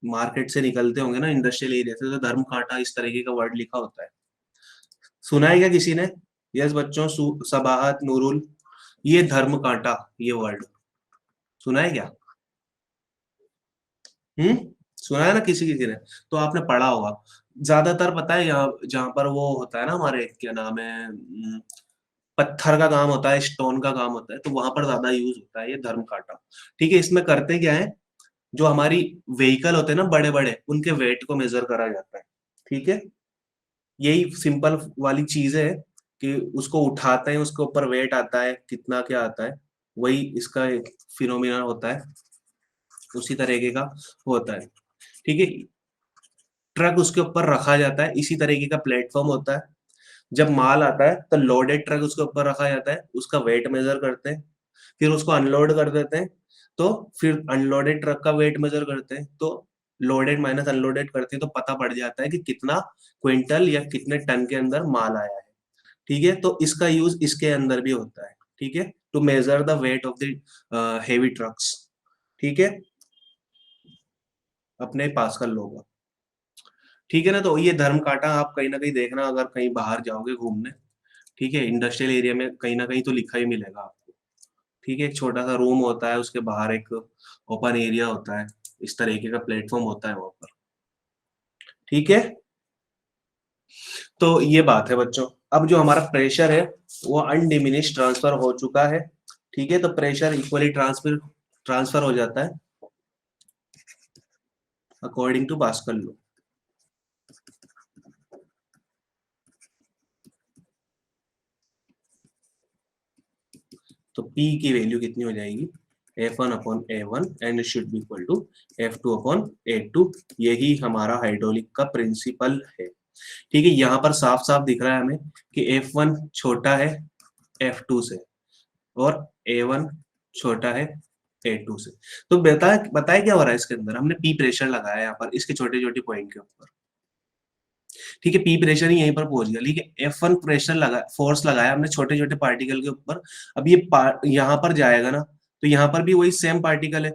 मार्केट से निकलते होंगे ना, इंडस्ट्रियल एरिया से, तो धर्म कांटा इस तरीके का वर्ड लिखा होता है, सुना है क्या किसी ने? यस बच्चों, सबाहत नूरुल, ये धर्म कांटा, ये वर्ड सुना है क्या? सुना है ना किसी किसी ने, तो आपने पढ़ा होगा। ज्यादातर पता है यहाँ जहाँ पर वो होता है ना, हमारे क्या नाम है, पत्थर का काम होता है, स्टोन का काम होता है, तो वहां पर ज्यादा यूज होता है ये धर्म कांटा। ठीक है, इसमें करते क्या है, जो हमारी व्हीकल होते हैं ना बड़े बड़े, उनके वेट को मेजर करा जाता है। ठीक है, यही सिंपल वाली चीज है कि उसको उठाते हैं, उसके ऊपर वेट आता है, कितना क्या आता है, वही इसका एक फिनोमिना होता है, उसी तरीके का होता है। ठीक है, ट्रक उसके ऊपर रखा जाता है, इसी तरीके का प्लेटफॉर्म होता है, जब माल आता है तो लोडेड ट्रक उसके ऊपर रखा जाता है, उसका वेट मेजर करते हैं, फिर उसको अनलोड कर देते हैं, तो फिर अनलोडेड ट्रक का वेट मेजर करते हैं, तो लोडेड माइनस अनलोडेड करते हैं तो पता पड़ जाता है कि कितना क्विंटल या कितने टन के अंदर माल आया है। ठीक है, तो इसका यूज इसके अंदर भी होता है। ठीक है, to measure the weight of the heavy trucks. ठीक है, अपने पास कर लोगे। ठीक है ना, तो ये धर्म कांटा आप कहीं ना कहीं देखना अगर कहीं बाहर जाओगे घूमने। ठीक है, इंडस्ट्रियल एरिया में कहीं ना कहीं तो लिखा ही मिलेगा आपको। ठीक है, एक छोटा सा रूम होता है, उसके बाहर एक ओपन एरिया होता है, इस तरीके का प्लेटफॉर्म होता है वहां पर। ठीक है, तो ये बात है बच्चों। अब जो हमारा प्रेशर है वो अनडिमिनिश ट्रांसफर हो चुका है। ठीक है, तो प्रेशर इक्वली ट्रांसफर ट्रांसफर हो जाता है अकॉर्डिंग टू पास्कल लॉ। तो P की वैल्यू कितनी हो जाएगी, F1 upon A1 and should be equal to F2 upon A2। यही हमारा हाइड्रोलिक का प्रिंसिपल है। ठीक है, यहाँ पर साफ साफ दिख रहा है हमें कि F1 छोटा है F2 से और A1 छोटा है A2 से। तो बताए बताए क्या हो रहा है इसके अंदर, हमने P प्रेशर लगाया यहाँ पर इसके छोटे छोटे पॉइंट के ऊपर। ठीक है, P प्रेशर ही यहीं पर पहुंच गया, लेकिन F1 प्रेशर लगा, फोर्स लगाया हमने छोटे छोटे पार्टिकल के ऊपर। अब ये यहाँ पर जाएगा ना, तो यहाँ पर भी वही सेम पार्टिकल है,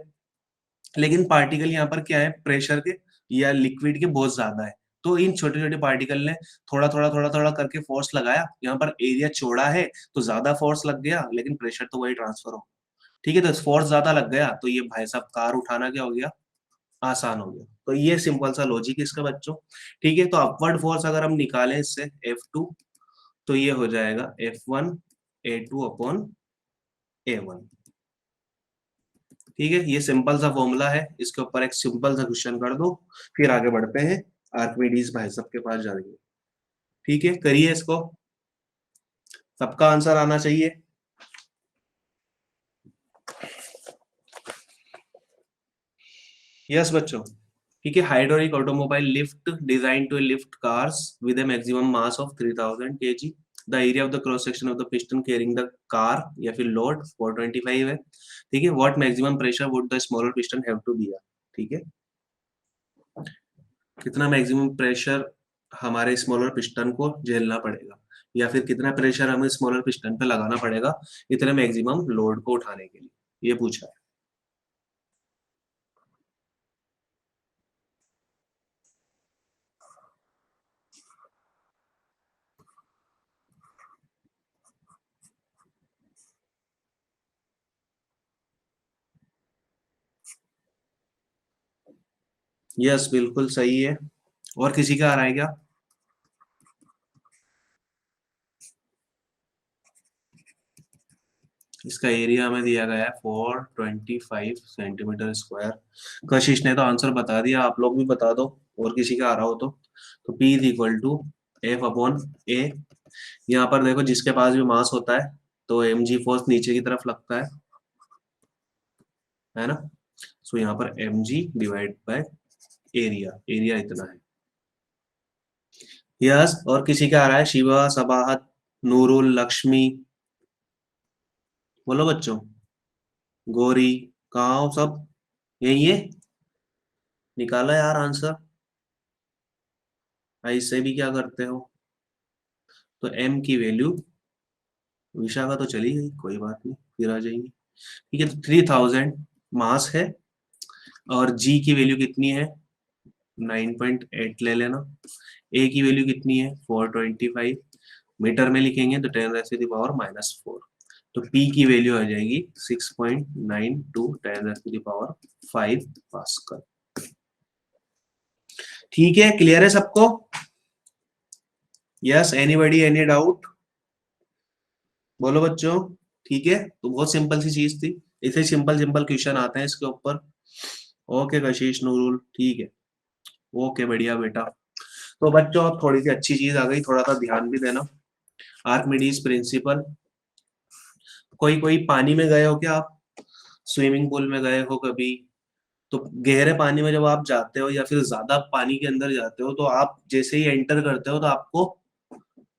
लेकिन पार्टिकल यहाँ पर क्या है, प्रेशर के या लिक्विड के बहुत ज्यादा है। तो इन छोटे छोटे पार्टिकल ने थोड़ा थोड़ा करके फोर्स लगाया, यहाँ पर एरिया चौड़ा है तो ज्यादा फोर्स लग गया, लेकिन प्रेशर तो वही ट्रांसफर हो। ठीक है, तो फोर्स ज्यादा लग गया तो ये भाई साहब कार उठाना क्या हो गया, आसान हो गया। तो ये सिंपल सा लॉजिक है इसका बच्चों। ठीक है, तो अपवर्ड फोर्स अगर हम निकालें इससे F2, तो ये हो जाएगा F1 A2 अपॉन A1। ठीक है, ये सिंपल सा फॉर्मूला है, इसके ऊपर एक सिंपल सा क्वेश्चन कर दो, फिर आगे बढ़ते हैं, आर्किमिडीज भाई साहब के पास जाएंगे। ठीक है, करिए इसको, सबका आंसर आना चाहिए। यस बच्चों। ठीक है, hydraulic automobile lift design to lift cars with a maximum mass of 3000 kg। The area of the cross section of the piston carrying the car या फिर लोड 425 है। ठीक है, what maximum pressure would the smaller piston have to bear. ठीक है, कितना maximum pressure हमारे smaller piston को झेलना पड़ेगा, या फिर कितना प्रेशर हमें स्मॉलर पिस्टन पे लगाना पड़ेगा इतने मैक्सिमम लोड को उठाने के लिए, ये पूछा है। यस, बिल्कुल सही है। और किसी का आ रहा है क्या? इसका एरिया हमें दिया गया है 425 सेंटीमीटर स्क्वायर। कशिश ने तो आंसर बता दिया, आप लोग भी बता दो और किसी का आ रहा हो तो P is equal to F upon A। यहाँ पर देखो जिसके पास भी मास होता है तो mg फोर्स नीचे की तरफ लगता है ना। सो यहाँ पर mg divide by area, area इतना है। यस, और किसी का आ रहा है, शिवा, सबाहत, नूरुल, लक्ष्मी, बोलो बच्चों, गौरी, कहाँ हो सब, यही है, निकाला यार आंसर। इससे भी क्या करते हो, तो m की वैल्यू, विशाखा तो चली गई, कोई बात नहीं, फिर आ जाएंगी। ठीक है, तो 3000 मास है, और g की वैल्यू कितनी है, 9.8 ले लेना। a की वैल्यू कितनी है, 425, मीटर में लिखेंगे तो 10⁻⁻⁴। तो p की वैल्यू आ जाएगी 6.92 10⁻⁵ पास्कल। ठीक है, क्लियर है सबको? यस, एनीबॉडी, एनी डाउट, बोलो बच्चों। ठीक है, तो बहुत सिंपल सी चीज थी, इसे सिंपल सिंपल क्वेश्चन आते हैं इसके ऊपर। ओके कशिश, नूरुल, ठीक है, ओके बढ़िया बेटा। तो बच्चों अब थोड़ी सी अच्छी चीज आ गई, थोड़ा सा ध्यान भी देना। आर्किमिडीज प्रिंसिपल, कोई कोई पानी में गए हो क्या आप, स्विमिंग पूल में गए हो कभी? तो गहरे पानी में जब आप जाते हो या फिर ज्यादा पानी के अंदर जाते हो, तो आप जैसे ही एंटर करते हो तो आपको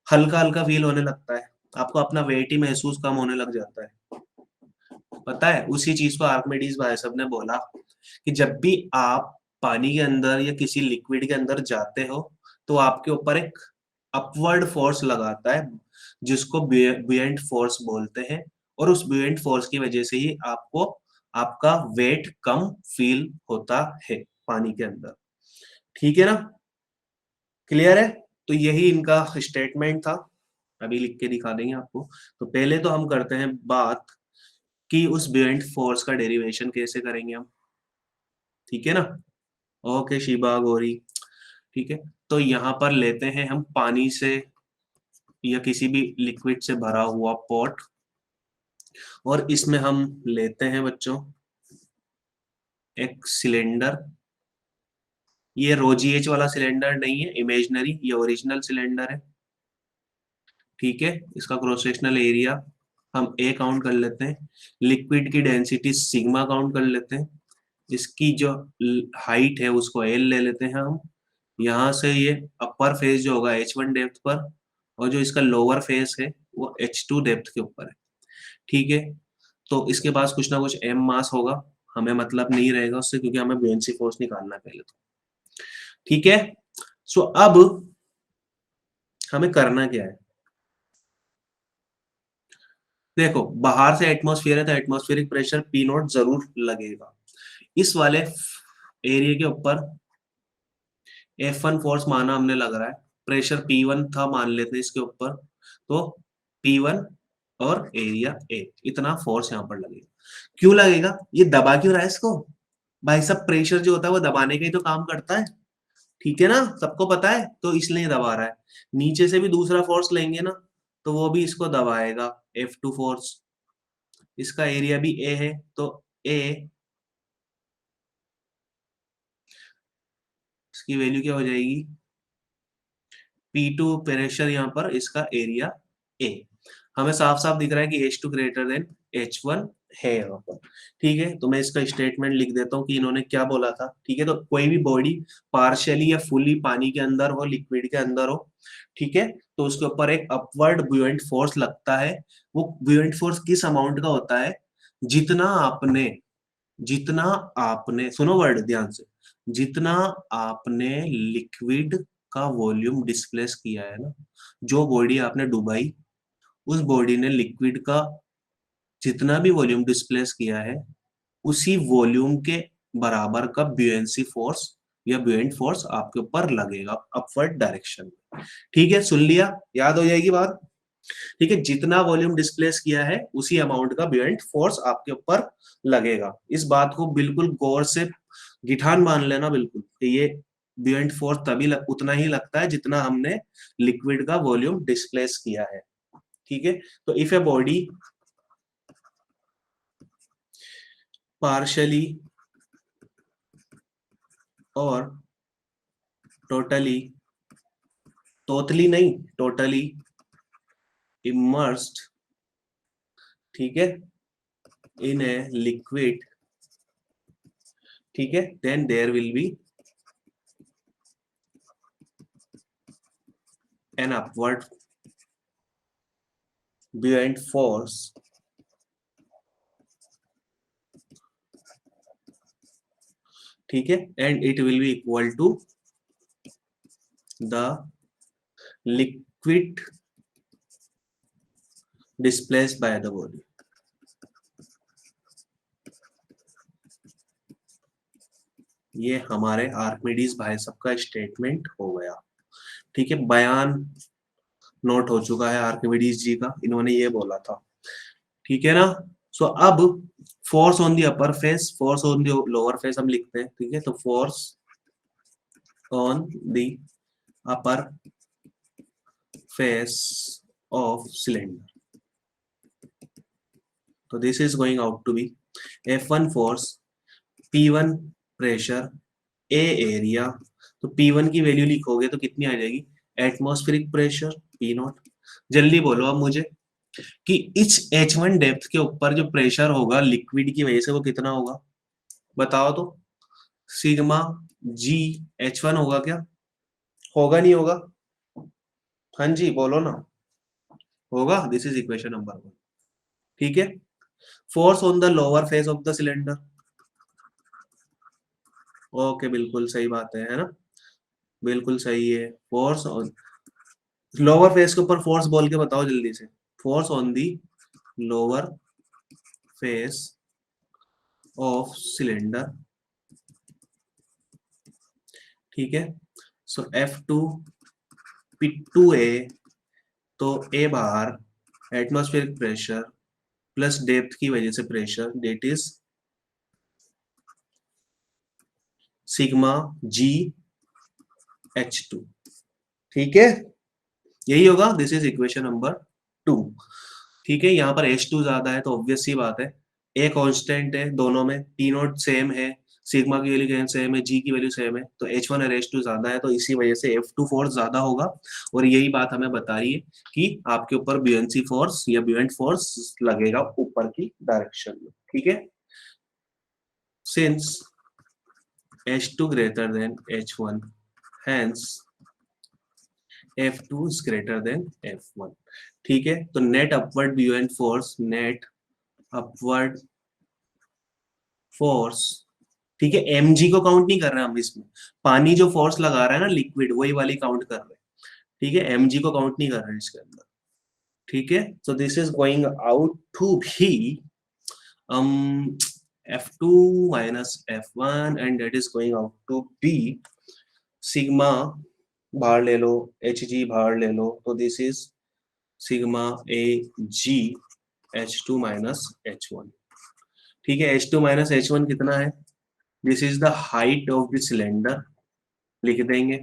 हल्का हल्का फील होने लगता है, आपको अपना वेट ही महसूस कम होने लग जाता है। पता है, उसी चीज को आर्किमिडीज भाई साहब ने बोला कि जब भी आप पानी के अंदर या किसी लिक्विड के अंदर जाते हो तो आपके ऊपर एक अपवर्ड फोर्स लगाता है, जिसको बुयंट फोर्स बोलते हैं। और उस बुयंट फोर्स की वजह से ही आपको आपका वेट कम फील होता है पानी के अंदर। ठीक है ना, क्लियर है? तो यही इनका स्टेटमेंट था, अभी लिख के दिखा देंगे आपको। तो पहले तो हम करते हैं बात कि उस बुयंट फोर्स का डेरिवेशन कैसे करेंगे हम। ठीक है ना, ओके शिबा गौरी। ठीक है, तो यहाँ पर लेते हैं हम पानी से या किसी भी लिक्विड से भरा हुआ पॉट, और इसमें हम लेते हैं बच्चों एक सिलेंडर। ये रोजीएच वाला सिलेंडर नहीं है, इमेजिनरी, ये ओरिजिनल सिलेंडर है। ठीक है, इसका क्रॉस सेक्शनल एरिया हम ए काउंट कर लेते हैं, लिक्विड की डेंसिटी सिग्मा काउंट कर लेते हैं, इसकी जो हाइट है उसको एल ले लेते हैं हम। यहाँ से ये अपर फेस जो होगा H1 डेप्थ पर, और जो इसका लोअर फेस है वो H2 डेप्थ के ऊपर है। ठीक है, तो इसके पास कुछ ना कुछ m मास होगा, हमें मतलब नहीं रहेगा उससे, क्योंकि हमें बुयंसी फोर्स निकालना है पहले तो। ठीक है, सो अब हमें करना क्या है, देखो बाहर से एटमॉस्फेयर है तो एटमॉस्फेरिक प्रेशर पी नॉट जरूर लगेगा। इस वाले एरिया के ऊपर F1 फोर्स माना हमने लग रहा है, प्रेशर P1 था मान लेते हैं इसके ऊपर, तो P1 और एरिया A, इतना फोर्स यहाँ पर लगेगा। क्यों लगेगा, ये दबा क्यों रहा है इसको? भाई सब प्रेशर जो होता है वो दबाने का ही तो काम करता है। ठीक है ना, सबको पता है, तो इसलिए दबा रहा है। नीचे से भी दूसरा फोर्स लेंगे ना तो वो भी इसको दबाएगा, F2 फोर्स। इसका एरिया भी A है, तो A, इसकी वैल्यू क्या हो जाएगी, P2 प्रेशर यहाँ पर, इसका एरिया A। हमें साफ साफ दिख रहा है कि H2 ग्रेटर देन H1 है यहाँ पर। ठीक है, तो मैं इसका स्टेटमेंट लिख देता हूँ कि इन्होंने क्या बोला था। ठीक है, तो कोई भी बॉडी पार्शियली या फुली पानी के अंदर हो, लिक्विड के अंदर हो, ठीक है, तो उसके ऊपर एक अपवर्ड बुयंट फोर्स लगता है। वो बुयंट फोर्स किस अमाउंट का होता है, जितना आपने जितना आपने सुनो वर्ड ध्यान से, जितना आपने लिक्विड का वॉल्यूम डिस्प्लेस किया है ना, जो बॉडी आपने डुबाई, उस बॉडी ने लिक्विड का जितना भी वॉल्यूम डिस्प्लेस किया है, उसी वॉल्यूम के बराबर का ब्यूएंसी फोर्स या ब्यूएंट फोर्स आपके ऊपर लगेगा अपवर्ड डायरेक्शन में। ठीक है, सुन लिया, याद हो जाएगी बात। ठीक है, जितना वॉल्यूम डिस्प्लेस किया है उसी अमाउंट का ब्यूएंट फोर्स आपके ऊपर लगेगा। इस बात को बिल्कुल गौर से गिठान मान लेना बिल्कुल, कि ये ब्यूएंट फोर्स उतना ही लगता है जितना हमने लिक्विड का वॉल्यूम डिस्प्लेस किया है। ठीक है, तो इफ ए बॉडी पार्शली और टोटली, टोटली नहीं, टोटली इमर्स्ड, ठीक है, इन ए लिक्विड, ठीक है, then there will be an upward buoyant force ठीक है, and it will be equal to the liquid displaced by the body. ये हमारे आर्किमिडीज भाई साहब का स्टेटमेंट हो गया। ठीक है, बयान नोट हो चुका है आर्किमिडीज जी का, इन्होंने ये बोला था। ठीक है ना, सो अब force on the upper face, force on the lower face हम लिखते हैं। ठीक है, तो force on the upper face of cylinder, तो this is going out to be F1 force, P1 pressure, A area. तो P1 की वैल्यू लिखोगे तो कितनी आ जाएगी, एटमॉस्फेरिक प्रेशर P नॉट। जल्दी बोलो अब मुझे कि इस H1 डेप्थ के ऊपर जो प्रेशर होगा लिक्विड की वजह से वो कितना होगा, बताओ तो। सिग्मा G H1 होगा क्या, होगा नहीं होगा? हाँ जी बोलो ना, होगा, दिस इज इक्वेशन नंबर 1। ठीक है, force on the lower face of the cylinder. Okay, बिल्कुल सही बात है ना, बिल्कुल सही है। फोर्स ऑन लोअर फेस के ऊपर फोर्स बोल के बताओ जल्दी से। Force on the lower face of cylinder. ठीक है, सो F2 P2A, तो ए बार एटमॉस्फेरिक प्रेशर प्लस डेप्थ की वजह से pressure, that is sigma g H2। ठीक है, यही होगा, दिस इज इक्वेशन नंबर 2। ठीक है, यहाँ पर H2 ज्यादा है तो ऑब्वियस सी बात है, ए कांस्टेंट है दोनों में, टी नोट सेम है, सिग्मा की वैल्यू सेम है, जी की वैल्यू सेम है, तो H1 और H2 ज्यादा है, तो इसी वजह से F2 फोर्स ज्यादा होगा। और यही बात हमें बता रही है कि आपके ऊपर ब्यूएंसी फोर्स या ब्यूएंट फोर्स लगेगा ऊपर की डायरेक्शन में। ठीक है, since H2 greater than H1, hence F2 is greater than F1। ठीक है, तो net upward buoyant force, net upward force, ठीक है, mg को काउंट नहीं कर रहे हैं हम इसमें, पानी जो फोर्स लगा रहा है ना लिक्विड, वही वाली काउंट कर रहे हैं। ठीक है, mg को काउंट नहीं कर रहे हैं इसके अंदर। ठीक है, so this is going out to भी um F2 minus F1 and that is going out to be sigma, बाहर ले लो, Hg बाहर ले लो, तो this is sigma A g H2 minus H1। ठीक है, H2 माइनस H1 कितना है, this is the height of the cylinder, लिख देंगे।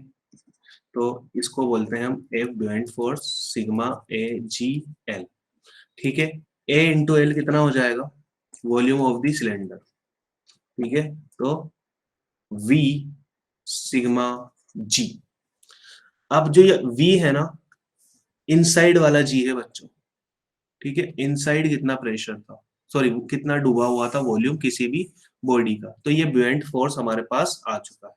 तो इसको बोलते हैं हम F buoyant force sigma A g L. ठीक है, ए इंटू एल कितना हो जाएगा, वॉल्यूम ऑफ द सिलेंडर। ठीक है, तो वी सिग्मा जी। अब जो ये वी है ना, इनसाइड वाला जी है बच्चों। ठीक है, इनसाइड कितना प्रेशर था, सॉरी कितना डूबा हुआ था वॉल्यूम किसी भी बॉडी का, तो ये ब्यूएंट फोर्स हमारे पास आ चुका है।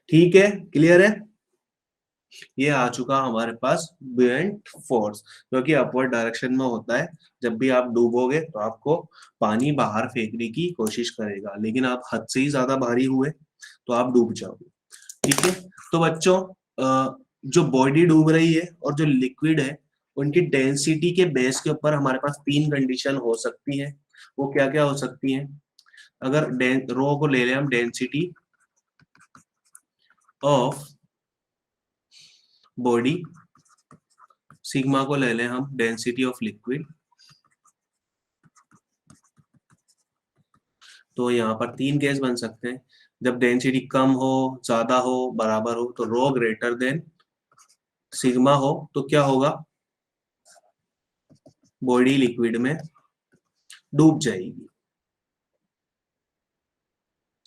ठीक है, क्लियर है, ये आ चुका हमारे पास ब्यूएंट फोर्स, जो कि अपवर्ड डायरेक्शन में होता है। जब भी आप डूबोगे तो आपको पानी बाहर फेंकने की कोशिश करेगा, लेकिन आप हद से ही ज्यादा भारी हुए तो आप डूब जाओगे। ठीक है, तो बच्चों जो बॉडी डूब रही है और जो लिक्विड है, उनकी डेंसिटी के बेस के ऊपर हमारे पास तीन कंडीशन हो सकती है। वो क्या क्या हो सकती हैं, अगर रो को ले लें हम, डेंसिटी ऑफ बॉडी, सिग्मा को ले लें हम डेंसिटी ऑफ लिक्विड, तो यहाँ पर तीन केस बन सकते हैं। जब डेंसिटी कम हो, ज्यादा हो, बराबर हो, तो रो ग्रेटर देन सिग्मा हो तो क्या होगा, बॉडी लिक्विड में डूब जाएगी,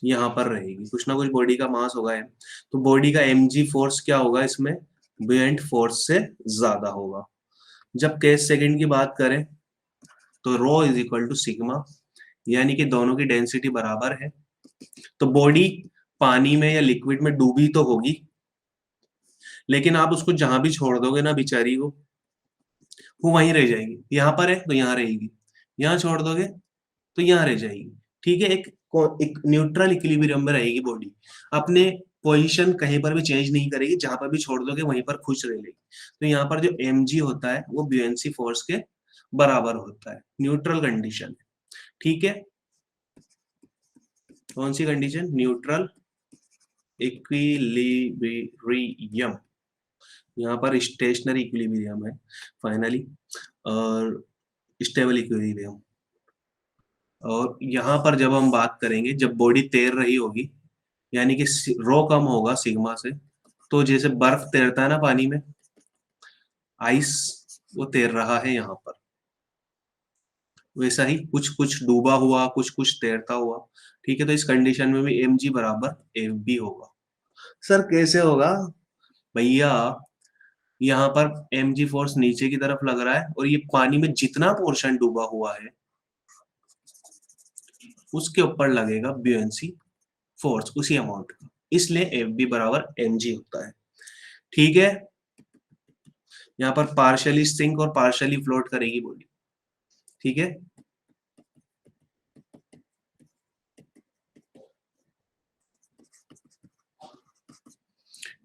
यहाँ पर रहेगी, कुछ ना कुछ बॉडी का मास होगा m, तो बॉडी का mg फोर्स क्या होगा इसमें, बुएंट फोर्स से ज्यादा होगा। जब केस सेकंड की बात करें तो रो इज इक्वल टू सिग्मा, यानी कि दोनों की डेंसिटी बराबर है, तो बॉडी पानी में या लिक्विड में डूबी तो होगी, लेकिन आप उसको जहां भी छोड़ दोगे ना बेचारी को, वो वहीं रह जाएगी। यहाँ पर है तो यहाँ रहेगी, यहाँ छोड़ दोगे तो यहाँ रह जाएगी। ठीक है, एक न्यूट्रल इक्विलिब्रियम में रहेगी बॉडी, अपने पोजीशन कहीं पर भी चेंज नहीं करेगी, जहां पर भी छोड़ दोगे वहीं पर खुश रह लेगी। तो यहाँ पर जो mg होता है वो ब्यूएंसी फोर्स के बराबर होता है, न्यूट्रल कंडीशन। ठीक है, कौन सी कंडीशन, न्यूट्रल इक्विलिब्रियम, यहाँ पर स्टेशनरी इक्विलिब्रियम है फाइनली, और स्टेबल इक्विलिब्रियम। और यहाँ पर जब हम बात करेंगे, जब बॉडी तैर रही होगी, यानी कि रो कम होगा सिग्मा से, तो जैसे बर्फ तैरता है ना पानी में, आइस, वो तैर रहा है यहाँ पर, वैसा ही कुछ कुछ डूबा हुआ, कुछ कुछ तैरता हुआ। ठीक है, तो इस कंडीशन में भी mg बराबर fb होगा। सर कैसे होगा, भैया यहाँ पर mg फोर्स नीचे की तरफ लग रहा है, और ये पानी में जितना पोर्शन डूबा हुआ है उसके ऊपर लगेगा ब्यूएंसी फोर्स उसी अमाउंट का, इसलिए एफ बी बराबर एम जी होता है। ठीक है, यहाँ पर पार्शियली सिंक और पार्शियली फ्लोट करेगी बॉडी। ठीक है,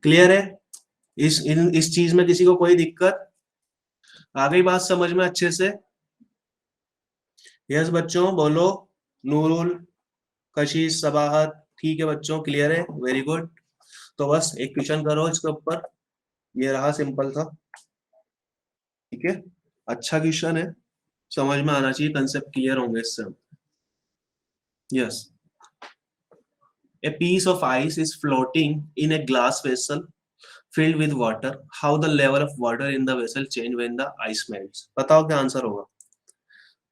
क्लियर है? इस चीज में किसी को कोई दिक्कत आ गई? बात समझ में अच्छे से? यस बच्चों बोलो। नूरुल, कशिश, सबाहत, ठीक है बच्चों, क्लियर है, वेरी गुड। तो बस एक क्वेश्चन करो इसके ऊपर, ये रहा, सिंपल था। ठीक है, अच्छा क्वेश्चन है, समझ में आना चाहिए, कंसेप्ट क्लियर होंगे इससे। Yes, a piece of ice is floating in a glass vessel filled with water. How the level of water in the vessel change when the ice melts? बताओ क्या आंसर होगा?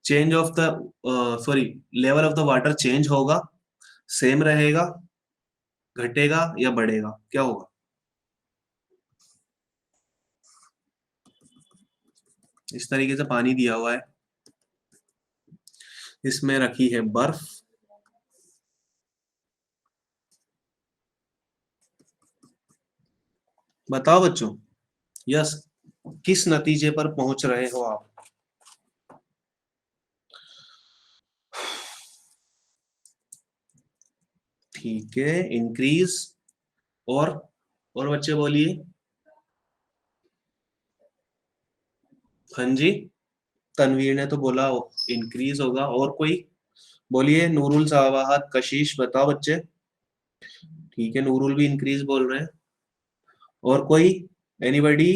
Change of the, sorry, level of the water change होगा, same रहेगा, घटेगा या बढ़ेगा, क्या होगा? इस तरीके से पानी दिया हुआ है, इसमें रखी है बर्फ, बताओ बच्चों। यस, किस नतीजे पर पहुंच रहे हो आप? ठीक है, इंक्रीज, और बच्चे बोलिए। हाँ जी, तनवीर ने तो बोला इंक्रीज होगा, और कोई बोलिए। नूरुल, सवाहत, कशिश, बताओ बच्चे। ठीक है, नूरुल भी इंक्रीज बोल रहे हैं, और कोई, एनीबडी?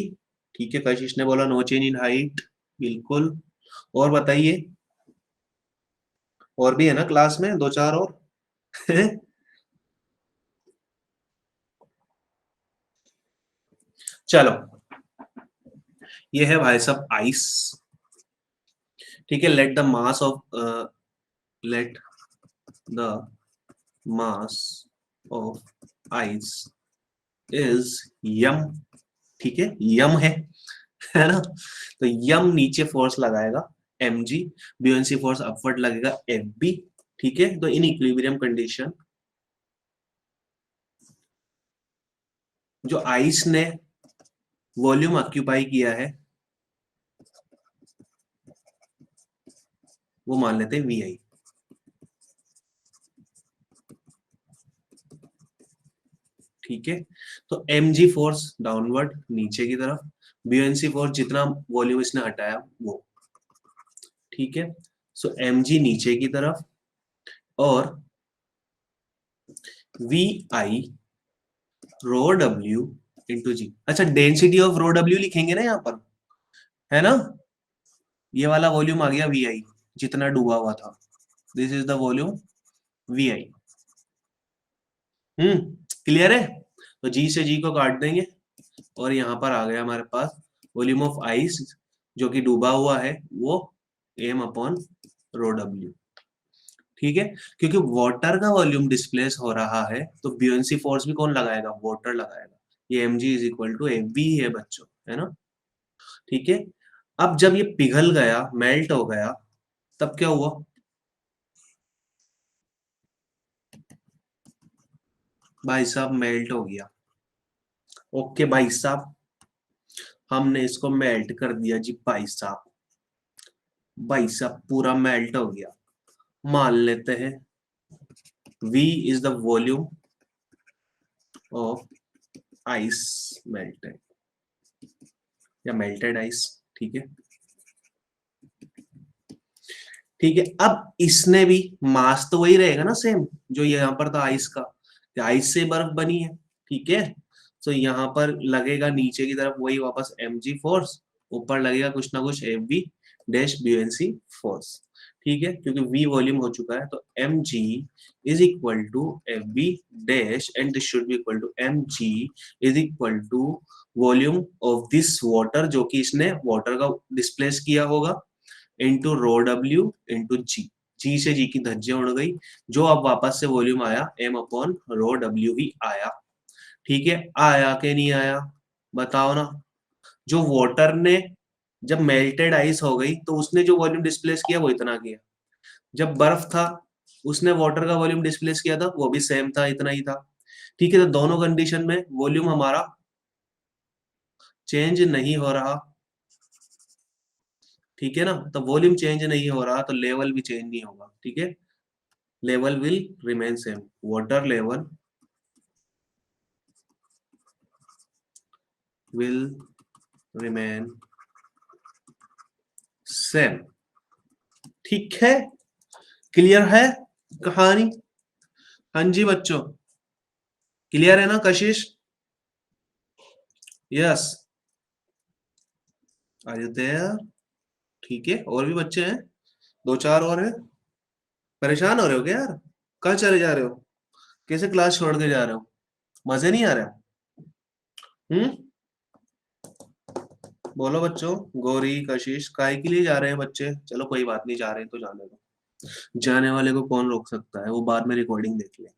ठीक है, कशिश ने बोला नो चेंज इन हाइट, बिल्कुल। और बताइए, और भी है ना क्लास में दो चार और? चलो, ये है भाई साहब आइस। ठीक है, let the mass of, let the mass of ice is M. ठीक है, यम है ना? तो यम नीचे फोर्स लगाएगा एम जी, ब्यूएंसी फोर्स अपवर्ड लगेगा एफ बी। ठीक है, तो इन इक्विलिब्रियम कंडीशन जो आइस ने वॉल्यूम ऑक्यूपाई किया है वो मान लेते हैं वी आई। ठीक है, तो एम जी फोर्स डाउनवर्ड नीचे की तरफ, ब्यूएंसी फोर्स जितना वॉल्यूम इसने हटाया वो। ठीक है, सो एम जी नीचे की तरफ, और V I rho W into G. अच्छा, डेंसिटी ऑफ रो डब्ल्यू लिखेंगे ना यहाँ पर, है ना? ये वाला वॉल्यूम आ गया वी आई, जितना डूबा हुआ था, this is the volume we I. Clear है? तो जी से जी को काट देंगे, और यहाँ पर आ गया हमारे पास वॉल्यूम ऑफ आइस जो कि डूबा हुआ है, वो एम अपॉन रो डब्ल्यू। ठीक है, क्योंकि वाटर का वॉल्यूम डिस्प्लेस हो रहा है, तो ब्यूएंसी फोर्स भी कौन लगाएगा? वाटर लगाएगा। ये m ji is equal to F B है बच्चों, है ना? ठीक है, अब जब ये पिघल गया, मेल्ट हो गया, तब क्या हुआ? भाई साहब मेल्ट हो गया। ओके भाई साहब, हमने इसको मेल्ट कर दिया जी भाई साहब। भाई साहब पूरा मेल्ट हो गया, मान लेते हैं V is the volume of ice melted, या मेल्टेड आइस। ठीक है, ठीक है, अब इसने भी मास तो वही रहेगा ना, सेम जो यहाँ पर था आइस का, आइस से बर्फ बनी है। ठीक है, तो यहाँ पर लगेगा नीचे की तरफ वही वापस एम जी फोर्स, ऊपर लगेगा कुछ ना कुछ F B dash buoyancy force. ठीक है, क्योंकि V वॉल्यूम हो चुका है, तो M G is equal to F B dash, and this should be equal to M ji is equal to volume of this water, जो कि इसने वाटर का डिस्प्लेस किया होगा, into rho W into G. G से G की धज्जियां उड़ गई, जो अब वापस से वॉल्यूम आया एम अपॉन रो डब्ल्यू ही आया। ठीक है, आया कि नहीं आया, बताओ ना? जो वाटर ने जब मेल्टेड आइस हो गई, तो उसने जो वॉल्यूम डिस्प्लेस किया वो इतना किया। जब बर्फ था उसने वाटर का वॉल्यूम डिस्प्लेस किया था, वो भी सेम था, इतना ही था। ठीक है, तो दोनों कंडीशन में वॉल्यूम हमारा चेंज नहीं हो रहा। ठीक है ना, तो वॉल्यूम चेंज नहीं हो रहा तो लेवल भी चेंज नहीं होगा। ठीक है, level will remain same, water level will remain same. ठीक है, क्लियर है कहानी? हाँ जी बच्चों, क्लियर है ना Kashish? Yes, are you there? ठीक है, और भी बच्चे हैं, दो चार और हैं। परेशान हो रहे हो क्या यार? कहाँ चले जा रहे हो? कैसे क्लास छोड़ के जा रहे हो? मजे नहीं आ रहा? हम्म, बोलो बच्चों। गौरी कशिश काय के लिए जा रहे हैं बच्चे? चलो कोई बात नहीं, जा रहे हैं तो जाने दो। जाने वाले को कौन रोक सकता है, वो बाद में रिकॉर्डिंग देख ले।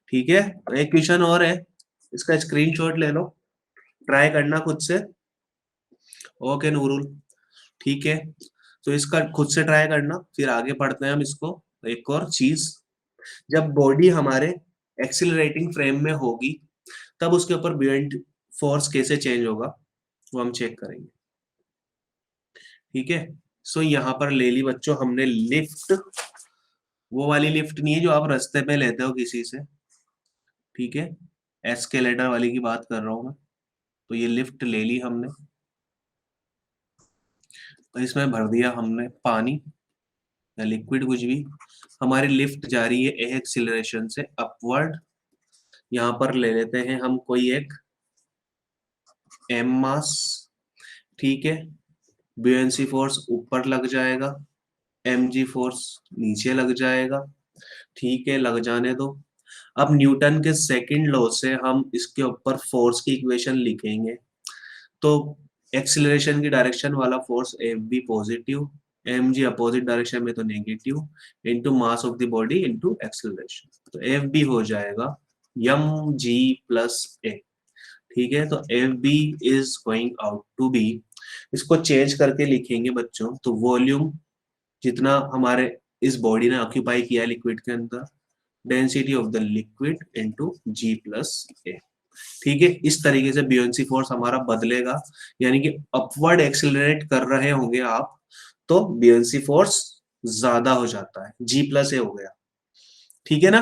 ठीक है, एक क्वेश्चन और है, इसका स्क्रीनशॉट ले लो, ट्राई करना खुद से। ओके नूरुल, ठीक है, तो इसका खुद से ट्राई करना, फिर आगे पढ़ते हैं हम इसको। एक और चीज, जब बॉडी हमारे एक्सिलरेटिंग फ्रेम में होगी तब उसके ऊपर बियॉन्ड फोर्स कैसे चेंज होगा वो हम चेक करेंगे। ठीक है, सो यहाँ पर ले ली बच्चों हमने लिफ्ट, वो वाली लिफ्ट नहीं है जो आप रास्ते पे लेते हो किसी से। ठीक है, एस्केलेटर वाली की बात कर रहा हूँ मैं। तो ये लिफ्ट ले ली हमने, तो इसमें भर दिया हमने पानी या लिक्विड कुछ भी। हमारी लिफ्ट जा रही है ए एक्सिलरेशन से अपवर्ड। यहाँ पर ले लेते हैं हम कोई एक एम मास। ठीक है, buoyancy फोर्स ऊपर लग जाएगा, mg फोर्स नीचे लग जाएगा। ठीक है, लग जाने दो। अब न्यूटन के सेकंड लॉ से हम इसके ऊपर फोर्स की इक्वेशन लिखेंगे। तो एक्सिलरेशन की डायरेक्शन वाला force F B positive, m g opposite direction में तो negative, into mass of the body into acceleration. तो एफ बी हो जाएगा एम जी प्लस ए। ठीक है, तो F B is going out to be, इसको चेंज करके लिखेंगे बच्चों, तो वॉल्यूम जितना हमारे इस बॉडी ने ऑक्यूपाई किया लिक्विड के अंदर, density of the liquid into G plus ए। ठीक है, इस तरीके से ब्यूएंसी फोर्स हमारा बदलेगा, यानी कि अपवर्ड एक्सिलरेट कर रहे होंगे आप तो ब्यूएंसी फोर्स ज्यादा हो जाता है, जी प्लस ए हो गया। ठीक है ना?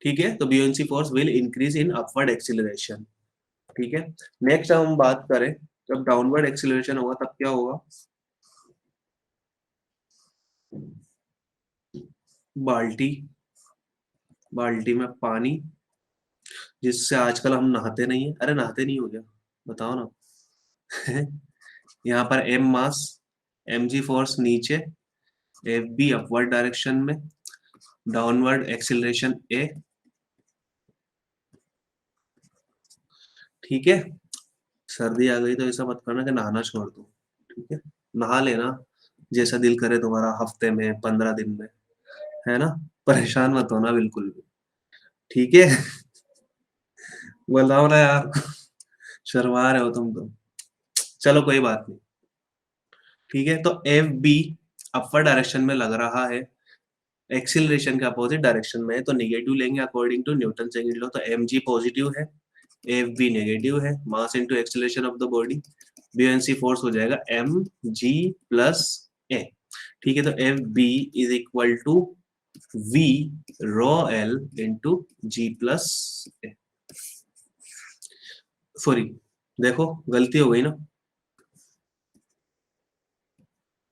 ठीक है, तो buoyancy force will increase in upward acceleration. ठीक है, नेक्स्ट हम बात करें, जब डाउनवर्ड एक्सिलरेशन होगा तब क्या होगा? बाल्टी, बाल्टी में पानी, जिससे आजकल हम नहाते नहीं है। अरे नहाते नहीं हो गया, बताओ ना। यहाँ पर एम मास, एम जी फोर्स नीचे, एफ बी अपवर्ड डायरेक्शन में, डाउनवर्ड एक्सिलरेशन ए। ठीक है, सर्दी आ गई तो ऐसा मत करना कि नहाना छोड़ दो। ठीक है, नहा लेना जैसा दिल करे तुम्हारा, हफ्ते में 15 दिन में, है ना? परेशान मत होना बिल्कुल भी। ठीक है। बताओ ना यार, शर्मा रहे हो तुम तो। चलो कोई बात नहीं। ठीक है, तो एफ बी अपर डायरेक्शन में लग रहा है, एक्सिलरेशन के अपोजिट डायरेक्शन में है, तो नेगेटिव लेंगे according to Newton second law. तो एम जी पॉजिटिव है, एफ बी नेगेटिव है, mass into acceleration of the body, buoyancy force हो जाएगा एम जी प्लस ए। ठीक है, तो F B is equal to V rho L into g plus a. Sorry, देखो गलती हो गई ना,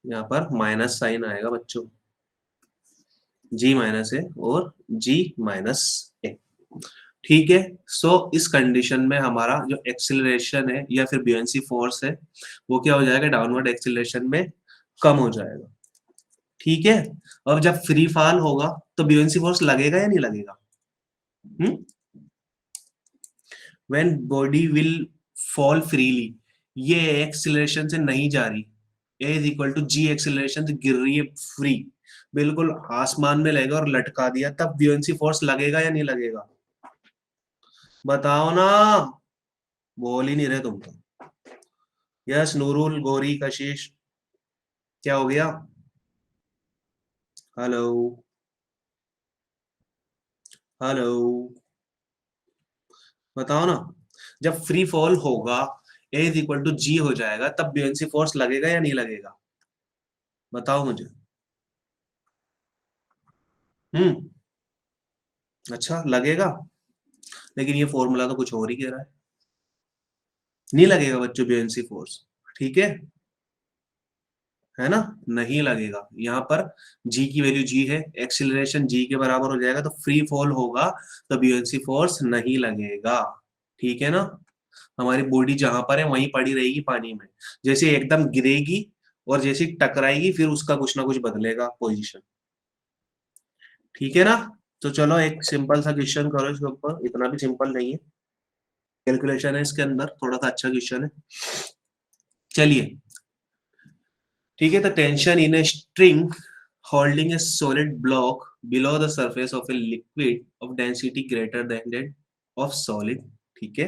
यहाँ पर माइनस साइन आएगा बच्चों, जी माइनस ए और जी माइनस ए। ठीक है, सो इस कंडीशन में हमारा जो एक्सिलरेशन है या फिर ब्यूएंसी फोर्स है वो क्या हो जाएगा? डाउनवर्ड एक्सिलरेशन में कम हो जाएगा। ठीक है, अब जब फ्री फॉल होगा तो ब्यूएंसी फोर्स लगेगा या नहीं लगेगा? Hmm, when body will fall freely, ये एक्सिलरेशन से नहीं जा रही, A is equal to G acceleration से गिर रही है फ्री, बिल्कुल आसमान में लगेगा और लटका दिया, तब ब्यूएंसी फोर्स लगेगा या नहीं लगेगा? बताओ ना, बोल ही नहीं रहे तुम तो। यस नूरुल, गौरी, कशिश, क्या हो गया? हेलो हेलो, बताओ ना। जब फ्री फॉल होगा, ए इज इक्वल टू जी हो जाएगा, तब ब्यूएंसी फोर्स लगेगा या नहीं लगेगा? बताओ मुझे। हम्म। अच्छा लगेगा, लेकिन ये फॉर्मूला तो कुछ और ही कह रहा है। नहीं लगेगा बच्चों ब्यूएंसी फोर्स, ठीक है ना? नहीं लगेगा यहाँ पर। जी की वैल्यू जी है, एक्सीलरेशन जी के बराबर हो जाएगा, तो फ्री फॉल होगा तो ब्यूएंसी फोर्स नहीं लगेगा, ठीक है ना? हमारी बॉडी जहां पर है वहीं पड़ी रहेगी पानी में। जैसे एकदम गिरेगी और जैसे ही टकराएगी फिर उसका कुछ ना कुछ बदलेगा पोजीशन, ठीक है ना? तो चलो एक सिंपल सा क्वेश्चन करो इसके ऊपर, इतना भी सिंपल नहीं है, कैलकुलेशन है इसके अंदर, थोड़ा सा अच्छा क्वेश्चन है। चलिए, ठीक है। तो tension in a string holding a solid block below the surface of a liquid of density greater than that of solid, ठीक है।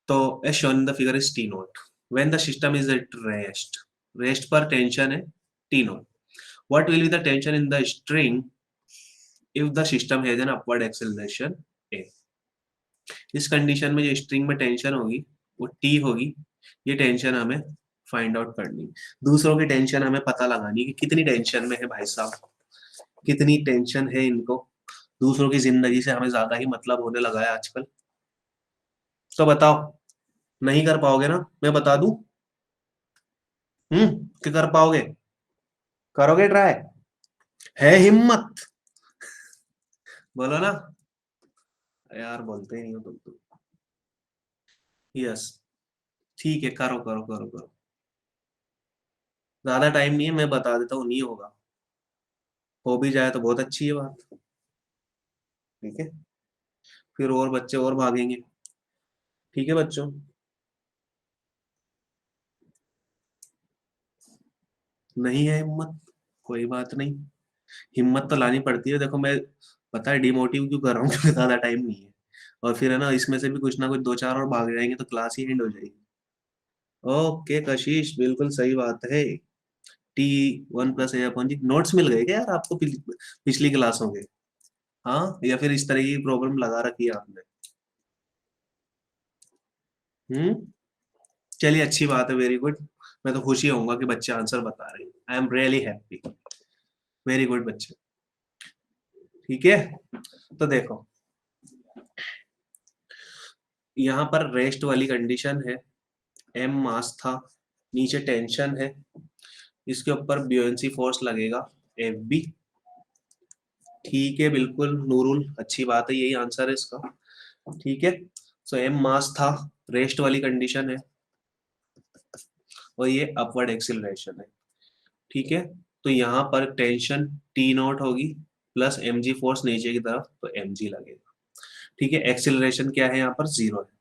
तो as shown in the figure is T naught when the system is at rest पर tension है T naught. What will be the tension in the string if the system has an upward acceleration A? इस condition में जो string में tension होगी वो T होगी। ये टेंशन हमें फाइंड आउट करनी, दूसरों की टेंशन हमें पता लगानी कि कितनी टेंशन में है भाई साहब, कितनी टेंशन है इनको। दूसरों की जिंदगी से हमें ज्यादा ही मतलब होने लगा है आजकल। तो बताओ, नहीं कर पाओगे ना? मैं बता दूं। कि कर पाओगे? करोगे ट्राई? है हिम्मत? बोलो ना। यार बोलते ही नहीं हो तुम तो। यस, ठीक है, करो करो करो करो। ज्यादा टाइम नहीं है, मैं बता देता हूँ, नहीं होगा। हो भी जाए तो बहुत अच्छी है बात, ठीक है। फिर और बच्चे और भागेंगे, ठीक है बच्चों। नहीं है हिम्मत, कोई बात नहीं। हिम्मत तो लानी पड़ती है, देखो मैं पता है डिमोटिव क्यों कर रहा हूँ क्योंकि ज्यादा टाइम नहीं है। और फिर है ना, इसमें से भी कुछ ना कुछ दो चार और भाग जाएंगे तो क्लास ही एंड हो जाएगी। ओके कशिश, बिल्कुल सही बात है। टी वन प्लस ए अपॉन जी। नोट्स मिल गए क्या यार आपको पिछली क्लासों के? हाँ, या फिर इस तरह की प्रॉब्लम लगा रखी है आपने? हम्म। चलिए अच्छी बात है, वेरी गुड। मैं तो खुशी होऊंगा कि बच्चे आंसर बता रहे हैं, I am really happy. Very good बच्चे, ठीक है। तो देखो, यहाँ पर रेस्ट वाली कंडीशन है, एम मास था, नीचे टेंशन है, इसके ऊपर ब्यूएंसी फोर्स लगेगा एफ बी, ठीक है, बिल्कुल नूरुल, अच्छी बात है, यही आंसर है इसका, ठीक है। सो एम मास था, रेस्ट वाली कंडीशन है, और ये अपवर्ड एक्सिलरेशन है, ठीक है। तो यहाँ पर टेंशन टी नॉट होगी प्लस एम जी फोर्स नीचे की तरफ, तो एम जी लगेगा, ठीक है। एक्सिलरेशन क्या है यहाँ पर? जीरो है।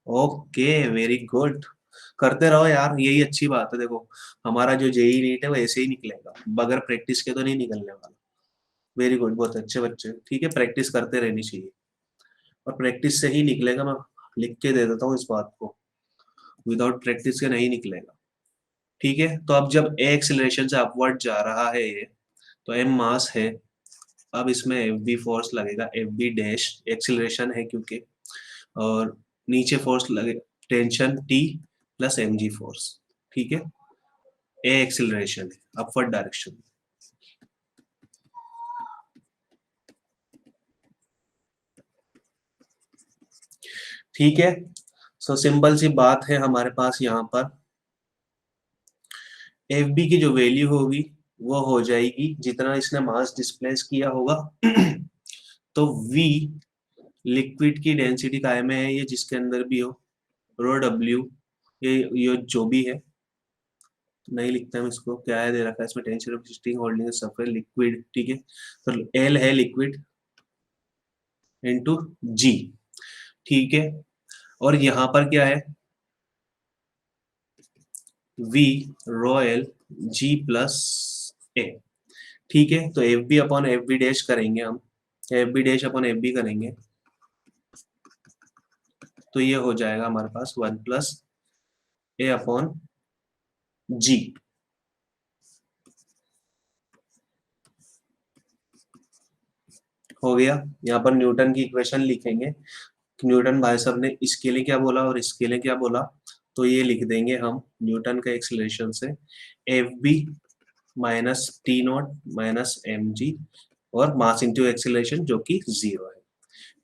Okay, very good. करते रहो यार, यही अच्छी बात है। देखो, हमारा जो जेई नीट है वो ऐसे ही निकलेगा, बगैर प्रैक्टिस के तो नहीं निकलने वाला। वेरी गुड, बहुत अच्छे बच्चे, ठीक है, प्रैक्टिस करते रहनी चाहिए, और प्रैक्टिस से ही निकलेगा। मैं लिख के दे देता हूँ इस बात को, विदाउट प्रैक्टिस के नहीं निकलेगा, ठीक है। तो अब जब ए एक्सिलरेशन से अपवर्ड जा रहा है ये, तो एम मास है, अब इसमें एफ बी फोर्स लगेगा, एफ बी डैश एक्सिलरेशन है क्योंकि, और नीचे फोर्स लगे, tension T plus m g force, ठीक है। ए एक्सिलरेशन है अपवर्ड डायरेक्शन, ठीक है। सो सिंपल सी बात है हमारे पास यहाँ पर, एफ बी की जो वैल्यू होगी वो हो जाएगी जितना इसने मास डिस्प्लेस किया होगा तो वी, लिक्विड की डेंसिटी काय में है, ये जिसके अंदर भी हो, रो डब्ल्यू, ये जो भी है, नहीं लिखते हम इसको, क्या है दे रखा है इसमें, tension of sting holding suffer liquid, ठीक है। तो एल है लिक्विड इनटू जी, ठीक है। और यहाँ पर क्या है? V rho L G plus ए, ठीक है। तो F B upon F B dash करेंगे हम, F B dash upon F B करेंगे, तो ये हो जाएगा हमारे पास वन प्लस ए अपॉन जी। हो गया। यहाँ पर न्यूटन की इक्वेशन लिखेंगे। न्यूटन भाई साहब ने इसके लिए क्या बोला और इसके लिए क्या बोला, तो ये लिख देंगे हम न्यूटन का एक्सीलरेशन से F B minus T naught minus m g और मास इंटू एक्सीलरेशन जो कि 0 है।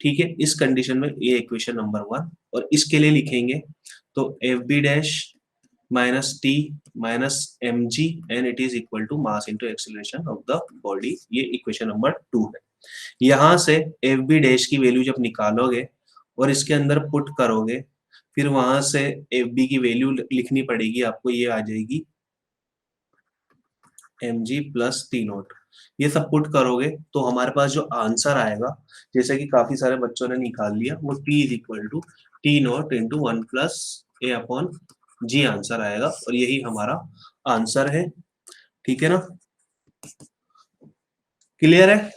ठीक है, इस कंडीशन में ये इक्वेशन नंबर 1। और इसके लिए लिखेंगे तो F B dash minus T minus m g and it is equal to mass into acceleration of the body. ये इक्वेशन नंबर 2 है। यहाँ से एफ बी डैश की वैल्यू जब निकालोगे और इसके अंदर पुट करोगे, फिर वहां से एफ बी की वैल्यू लिखनी पड़ेगी आपको, ये आ जाएगी m g plus T naught. ये सब पुट करोगे तो हमारे पास जो आंसर आएगा, जैसे कि काफी सारे बच्चों ने निकाल लिया, वो T is equal to T naught into 1 plus A upon g answer आएगा, और यही हमारा आंसर है। ठीक है ना, क्लियर है,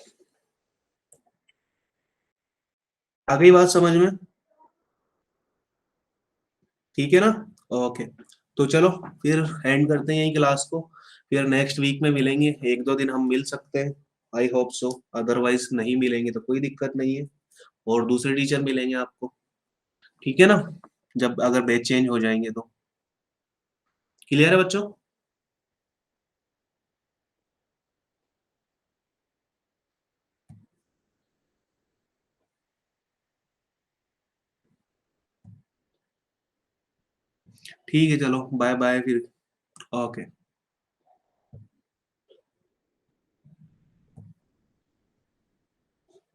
आ गई बात समझ में? ठीक है ना, ओके। तो चलो फिर एंड करते हैं यही क्लास को, फिर नेक्स्ट वीक में मिलेंगे, एक दो दिन हम मिल सकते हैं, आई होप सो। अदरवाइज नहीं मिलेंगे तो कोई दिक्कत नहीं है, और दूसरे टीचर मिलेंगे आपको। ठीक है ना, जब अगर बैच चेंज हो जाएंगे तो। क्लियर है बच्चों? ठीक है, चलो बाय बाय फिर। ओके।